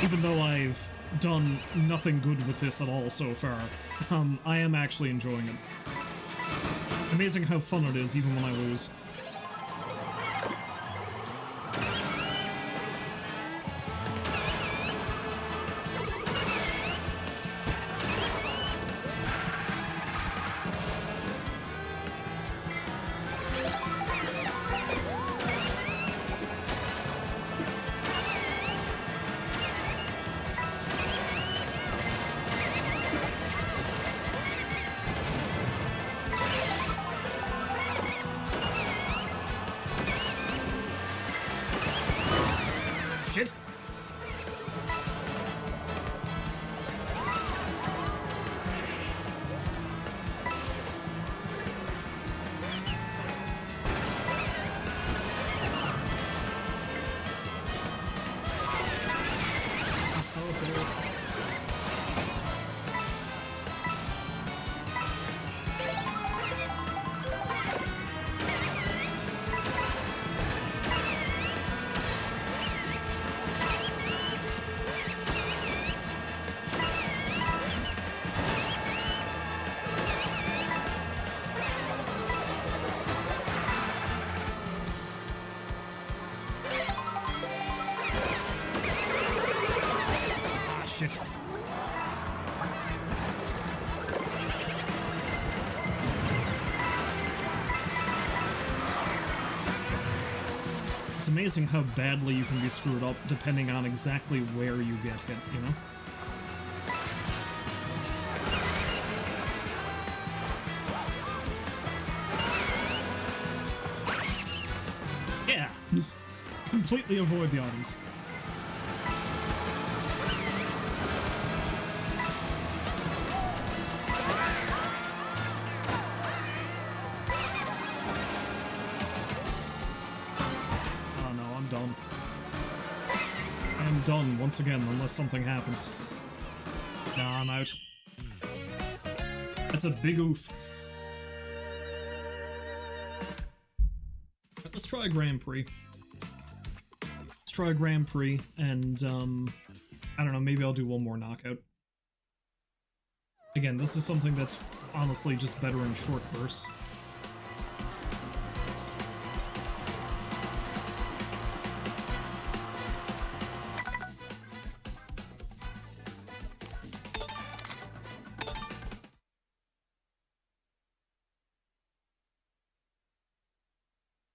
Even though I've done nothing good with this at all so far, I am actually enjoying it. Amazing how fun it is even when I lose. Shit. Shit. It's amazing how badly you can be screwed up depending on exactly where you get hit, you know? Yeah! Completely avoid the items. Done once again, unless something happens. Nah, I'm out. That's a big oof. Let's try a Grand Prix. Let's try a Grand Prix, and, I don't know, maybe I'll do one more knockout. Again, this is something that's honestly just better in short bursts.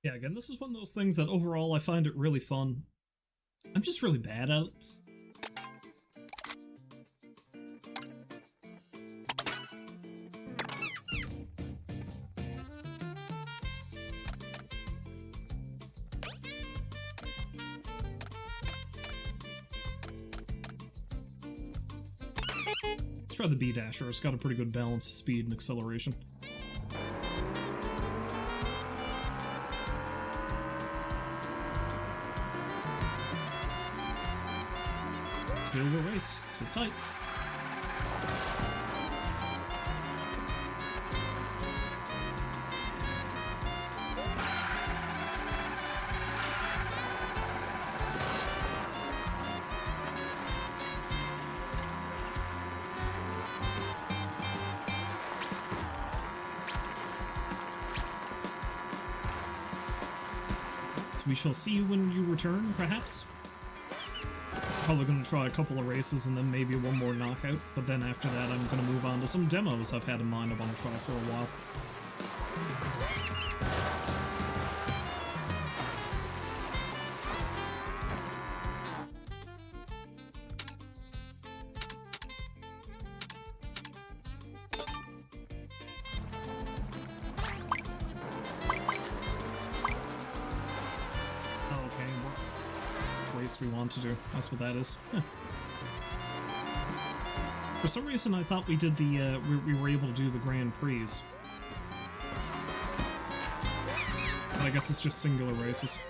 Yeah, again, this is one of those things that overall I find it really fun. I'm just really bad at it. Let's try the B-Dasher. It's got a pretty good balance of speed and acceleration. Let's go to a race. Sit tight. We shall see you when you return, perhaps? Probably gonna try a couple of races and then maybe one more knockout, but then after that I'm gonna move on to some demos I've had in mind I want to try for a while. race we want to do. That's what that is. Huh. For some reason, I thought we did the, we were able to do the Grand Prix. But I guess it's just singular races.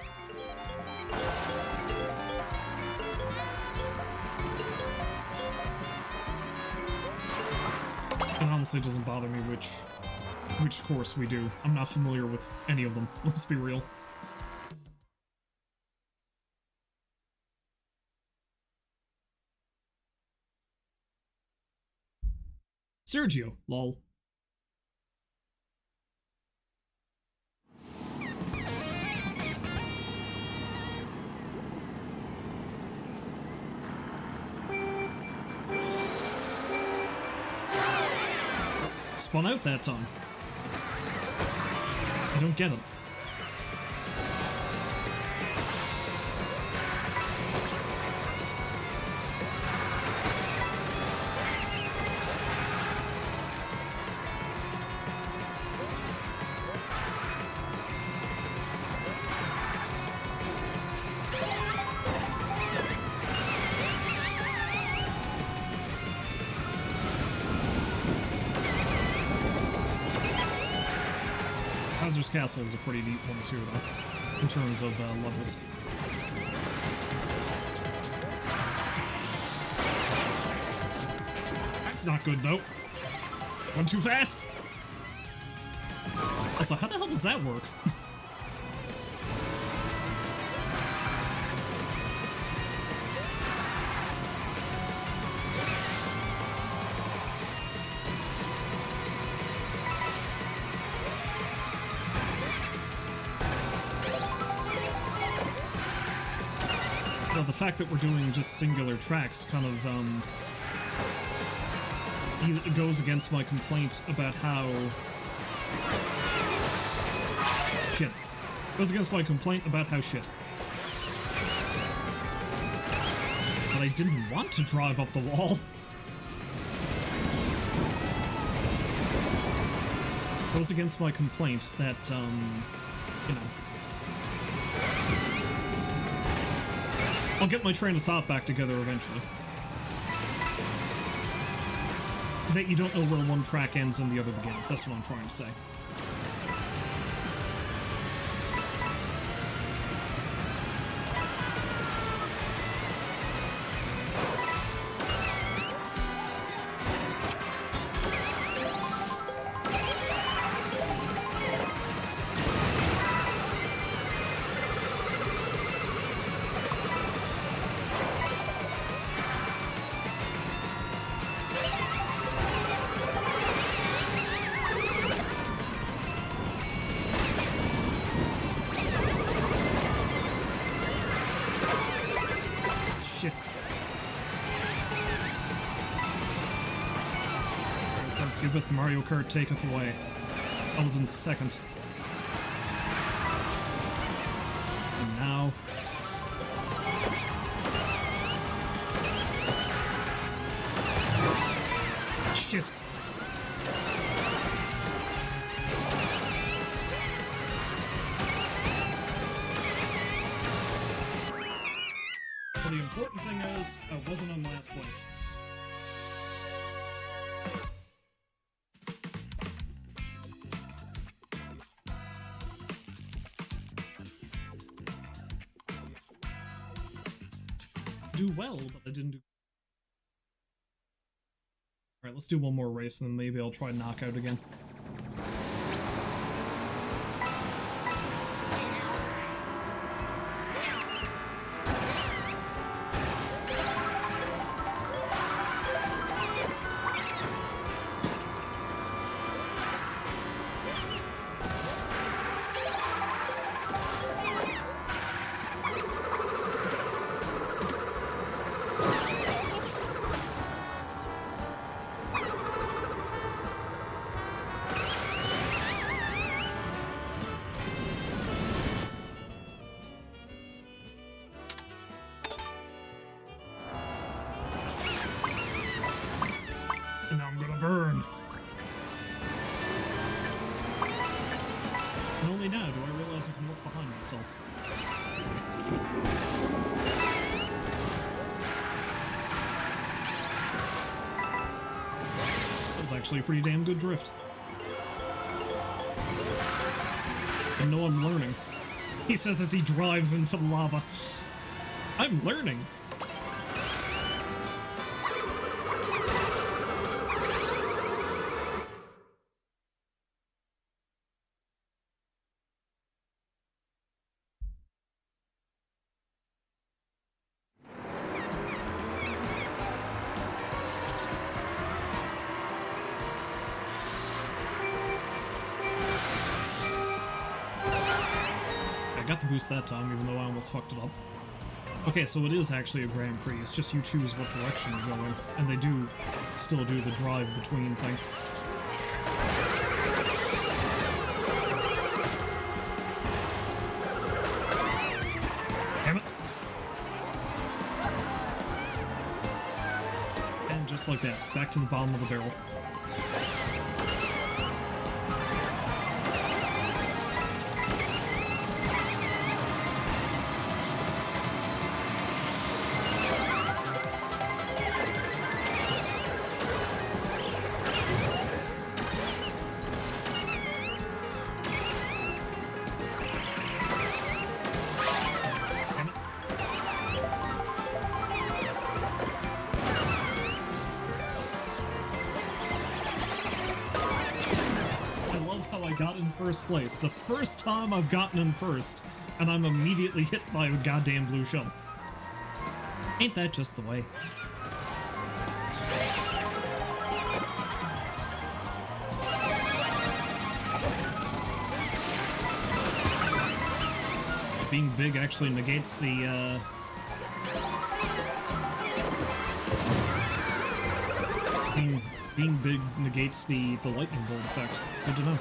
It honestly doesn't bother me which course we do. I'm not familiar with any of them, let's be real. Sergio, lol. Spun out that time. I don't get it. Bowser's Castle is a pretty neat one too, though, in terms of levels. That's not good, though. Went too fast. Also, how the hell does that work? The fact that we're doing just singular tracks kind of, it goes against my complaint about how... Shit. Goes against my complaint about how shit. But I didn't want to drive up the wall. Goes against my complaint that, you know... I'll get my train of thought back together eventually. That you don't know where one track ends and the other begins. That's what I'm trying to say. Shit. Giveth Mario Kart taketh away. I was in second. And now... Shit. But the important thing is, I wasn't in last place. Do well, but I didn't do... Alright, let's do one more race and then maybe I'll try knockout again. And now I'm gonna burn. And only now do I realize I can look behind myself. actually a pretty damn good drift. I know I'm learning. He says as he drives into the lava. I'm learning. I got the boost that time, even though I almost fucked it up. Okay, so it is actually a Grand Prix, it's just you choose what direction you go in, and they do still do the drive between thing. Damn it. And just like that, back to the bottom of the barrel. First place. The first time I've gotten in first, and I'm immediately hit by a goddamn blue shell. Ain't that just the way? Being big actually negates the, Being big negates the lightning bolt effect. Good to know.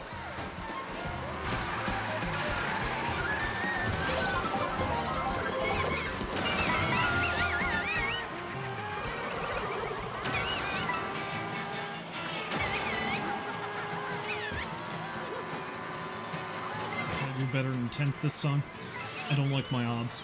Better than 10th this time. I don't like my odds.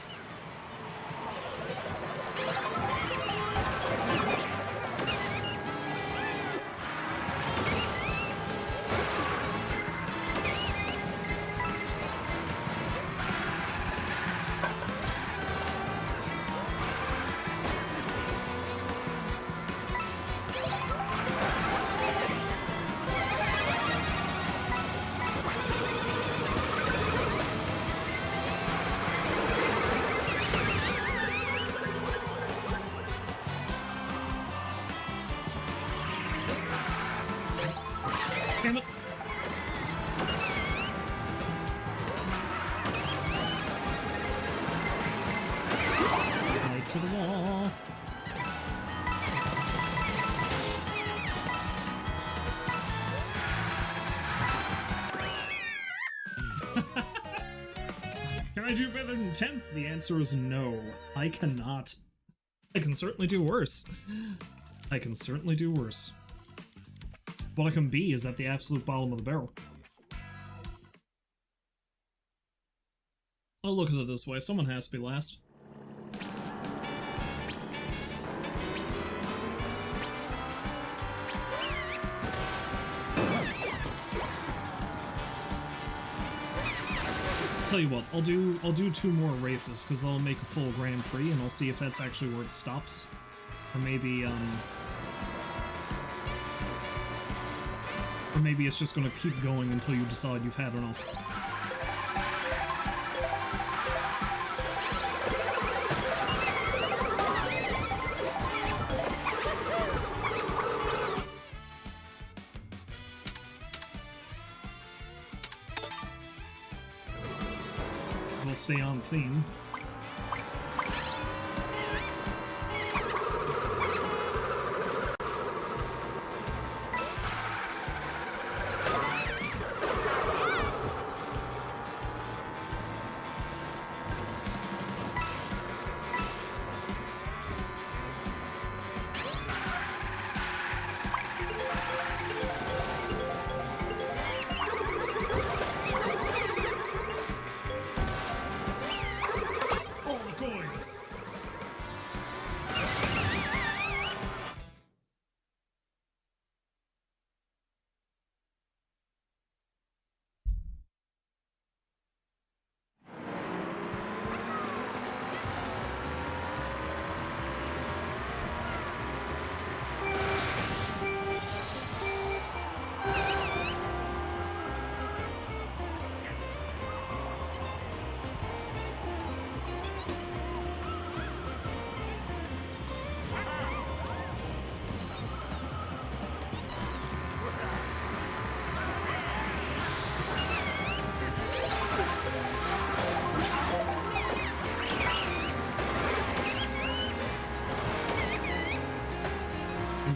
Damn it. Right to the wall. Can I do better than 10th? The answer is no. I cannot. I can certainly do worse. I can certainly do worse. What I can be is at the absolute bottom of the barrel. I'll look at it this way, someone has to be last. Tell you what, I'll do 2 more races, because I'll make a full Grand Prix, and I'll see if that's actually where it stops. Or maybe, Or maybe it's just gonna keep going until you decide you've had enough. So we'll stay on theme.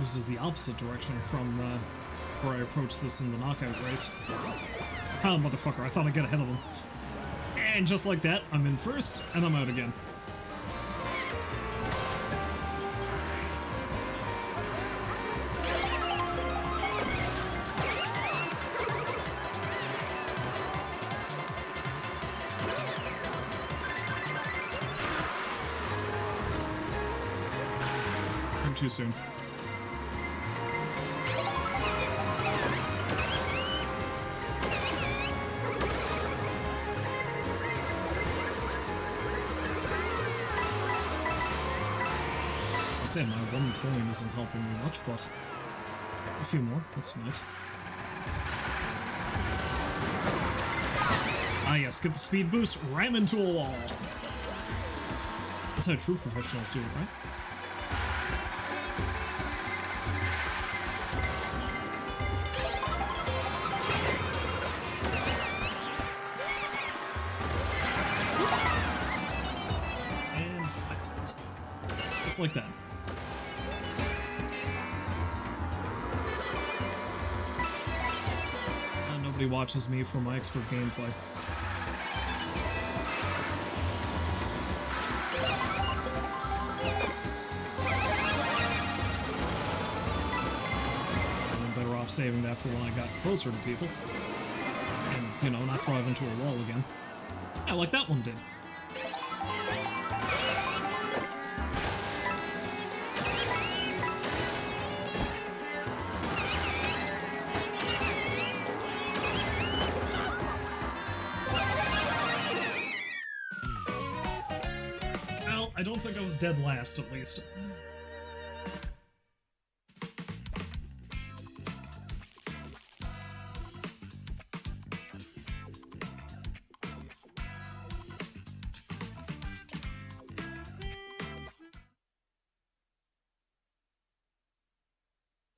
this is the opposite direction from where I approached this in the knockout race. Ah, motherfucker, I thought I'd get ahead of him. And just like that, I'm in first, and I'm out again. Too soon. I'd say my one coin isn't helping me much, but a few more, that's nice. Ah yes, get the speed boost, ram into a wall. That's how true professionals do it, right? Like that. Nobody watches me for my expert gameplay. I'm better off saving that for when I got closer to people. And, you know, not drive into a wall again. I like that one did. I don't think I was dead last, at least.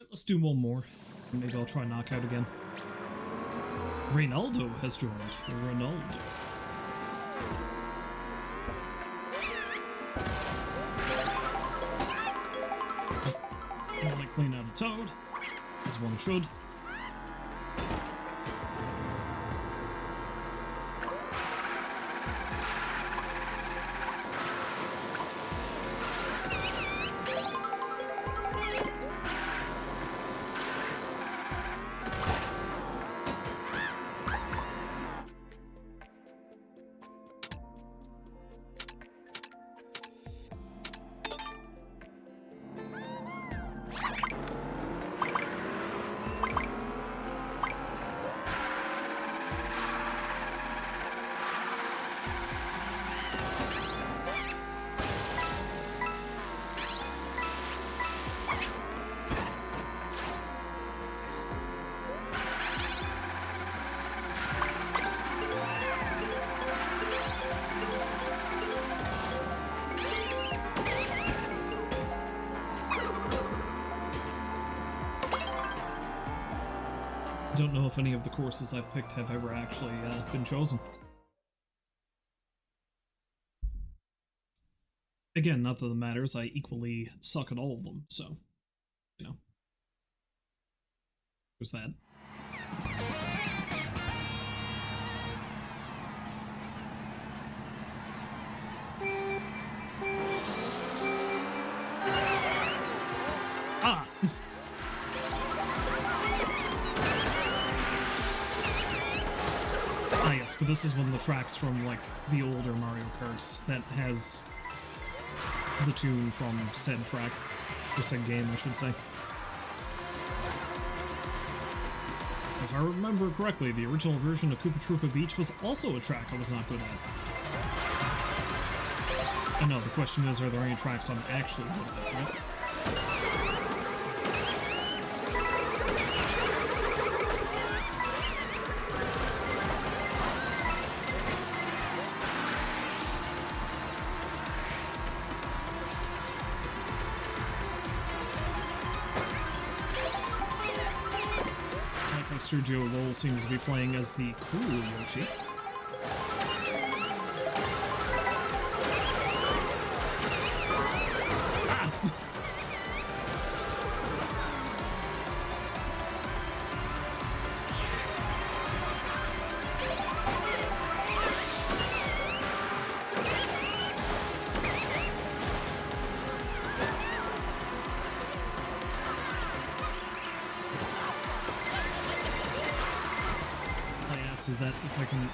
Let's do one more. Maybe I'll try knockout again. Ronaldo has joined. Ronaldo. Clean out a toad, as one should. Don't know if any of the courses I've picked have ever actually been chosen. Again, not that it matters, I equally suck at all of them, so, you know. There's that. Ah! Ah yes, but this is one of the tracks from, like, the older Mario Karts that has the tune from said track. Or said game, I should say. If I remember correctly, the original version of Koopa Troopa Beach was also a track I was not good at. I know, the question is, are there any tracks I'm actually good at, right? Sergio Lowell seems to be playing as the cool Yoshi. Ah! this, is that if I can...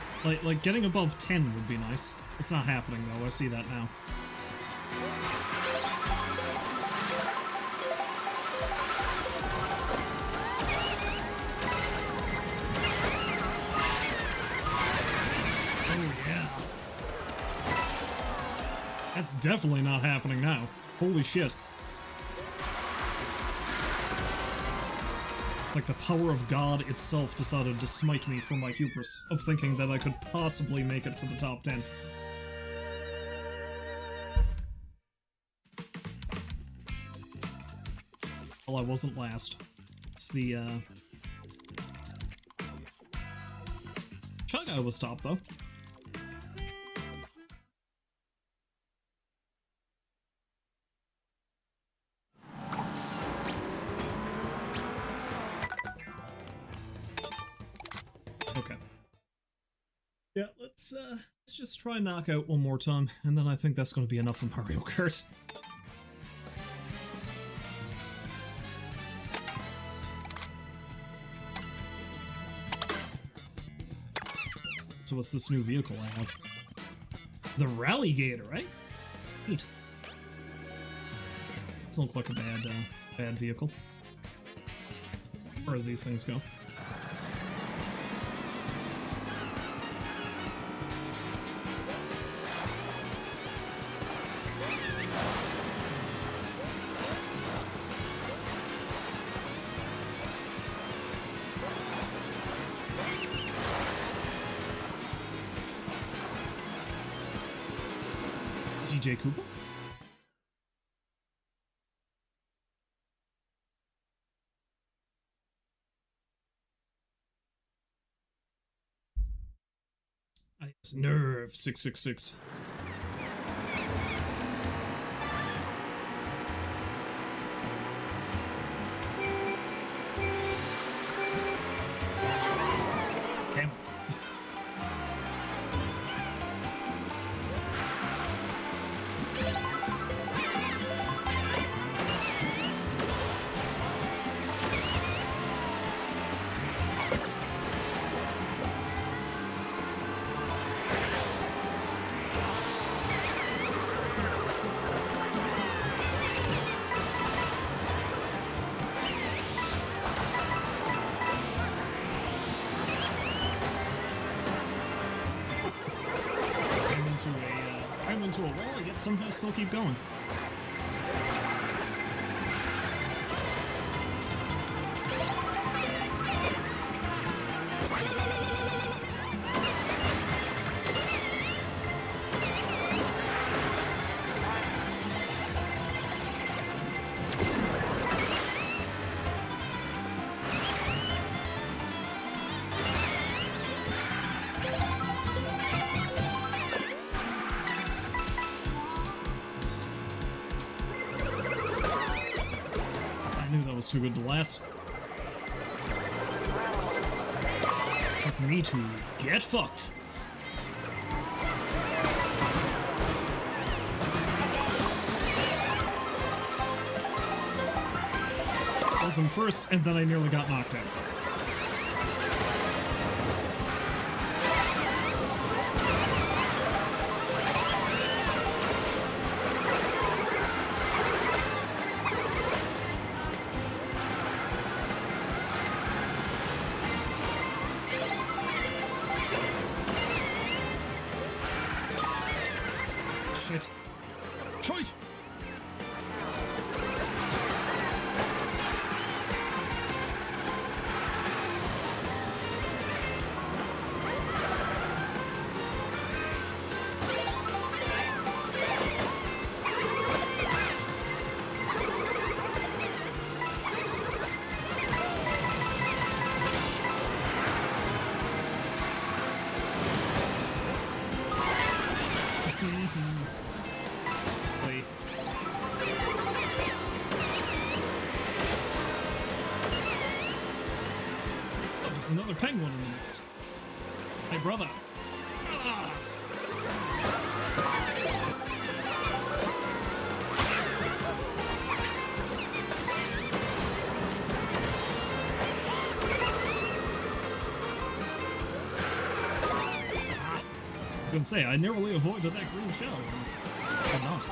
Like getting above 10 would be nice. It's not happening, though. I see that now. That's definitely not happening now. Holy shit. It's like the power of God itself decided to smite me for my hubris of thinking that I could possibly make it to the top 10. Well, I wasn't last. It's the, Chug I was top, though. Okay. Yeah, let's just try and knock out one more time, and then I think that's going to be enough of Mario Kart. So what's this new vehicle I have? The Rallygator, right? Neat. Doesn't look like a bad vehicle. As far as these things go. DJ Cooper? Ice Nerve 666. Into a wall, yet somehow still keep going. Too good to last. With me to get fucked. I was in first, and then I nearly got knocked out. Shit. Choice! There's another penguin in the mix. Hey, brother. Ah. gonna say, I narrowly avoided that green shell. But not.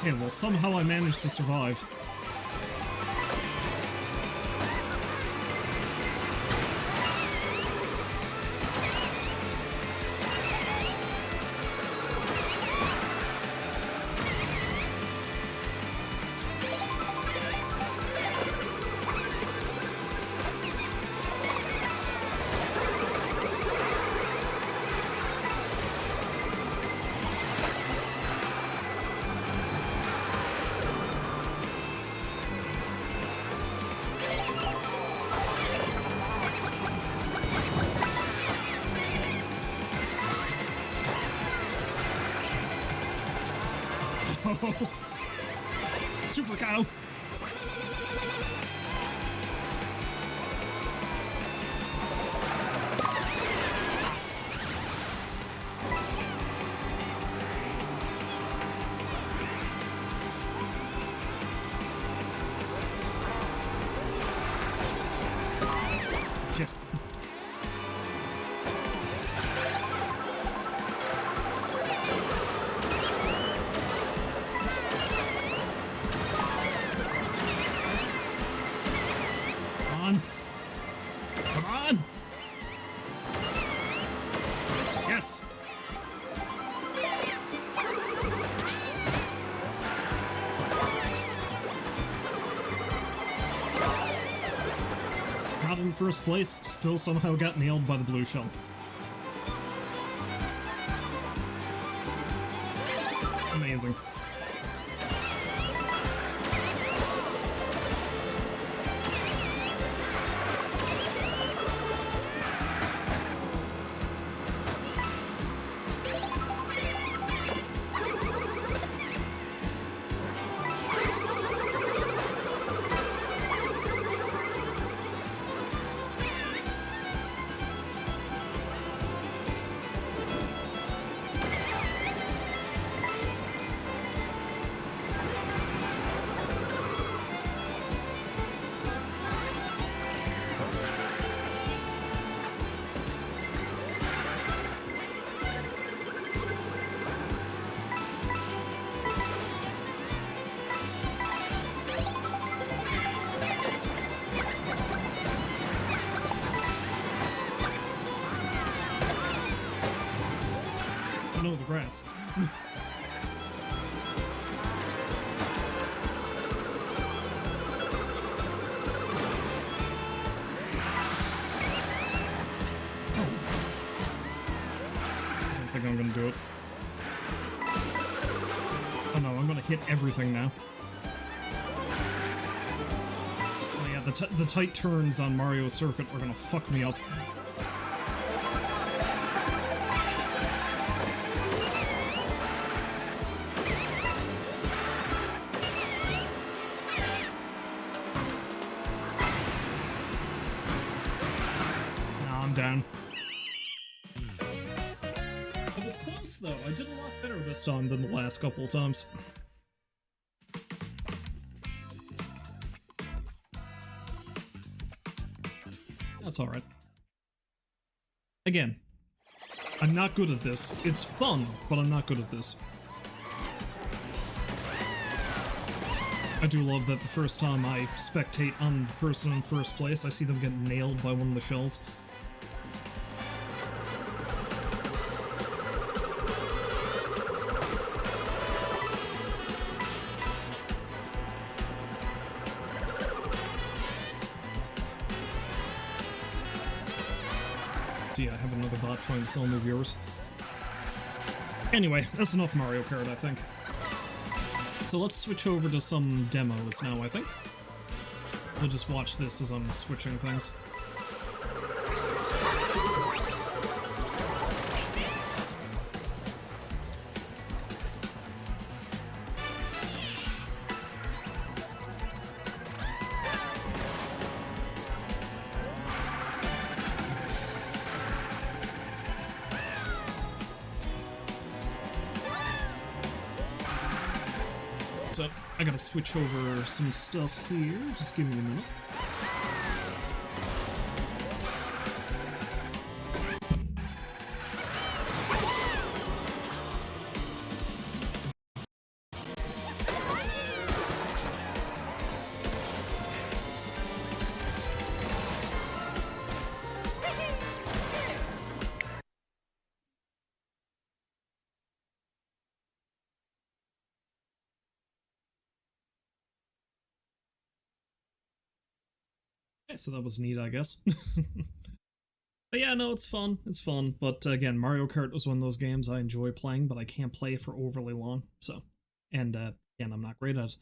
Okay, well, somehow I managed to survive. Super cow. Shit. Come on! Yes! Not in first place, still somehow got nailed by the blue shell. Amazing. No, the grass. I don't think I'm gonna do it. Oh no, I'm gonna hit everything now. Oh yeah, the tight turns on Mario Circuit are gonna fuck me up. Down. It was close though. I did a lot better this time than the last couple of times. That's alright. Again, I'm not good at this. It's fun, but I'm not good at this. I do love that the first time I spectate on the person in first place, I see them get nailed by one of the shells. See, I have another bot trying to sell me viewers. Anyway, that's enough Mario Kart, I think. So let's switch over to some demos now, I think. We'll just watch this as I'm switching things. so I gotta switch over some stuff here. Just give me a minute. Okay, so that was neat, I guess. But yeah, no, it's fun. It's fun. But again, Mario Kart was one of those games I enjoy playing, but I can't play for overly long. So, and again, I'm not great at it.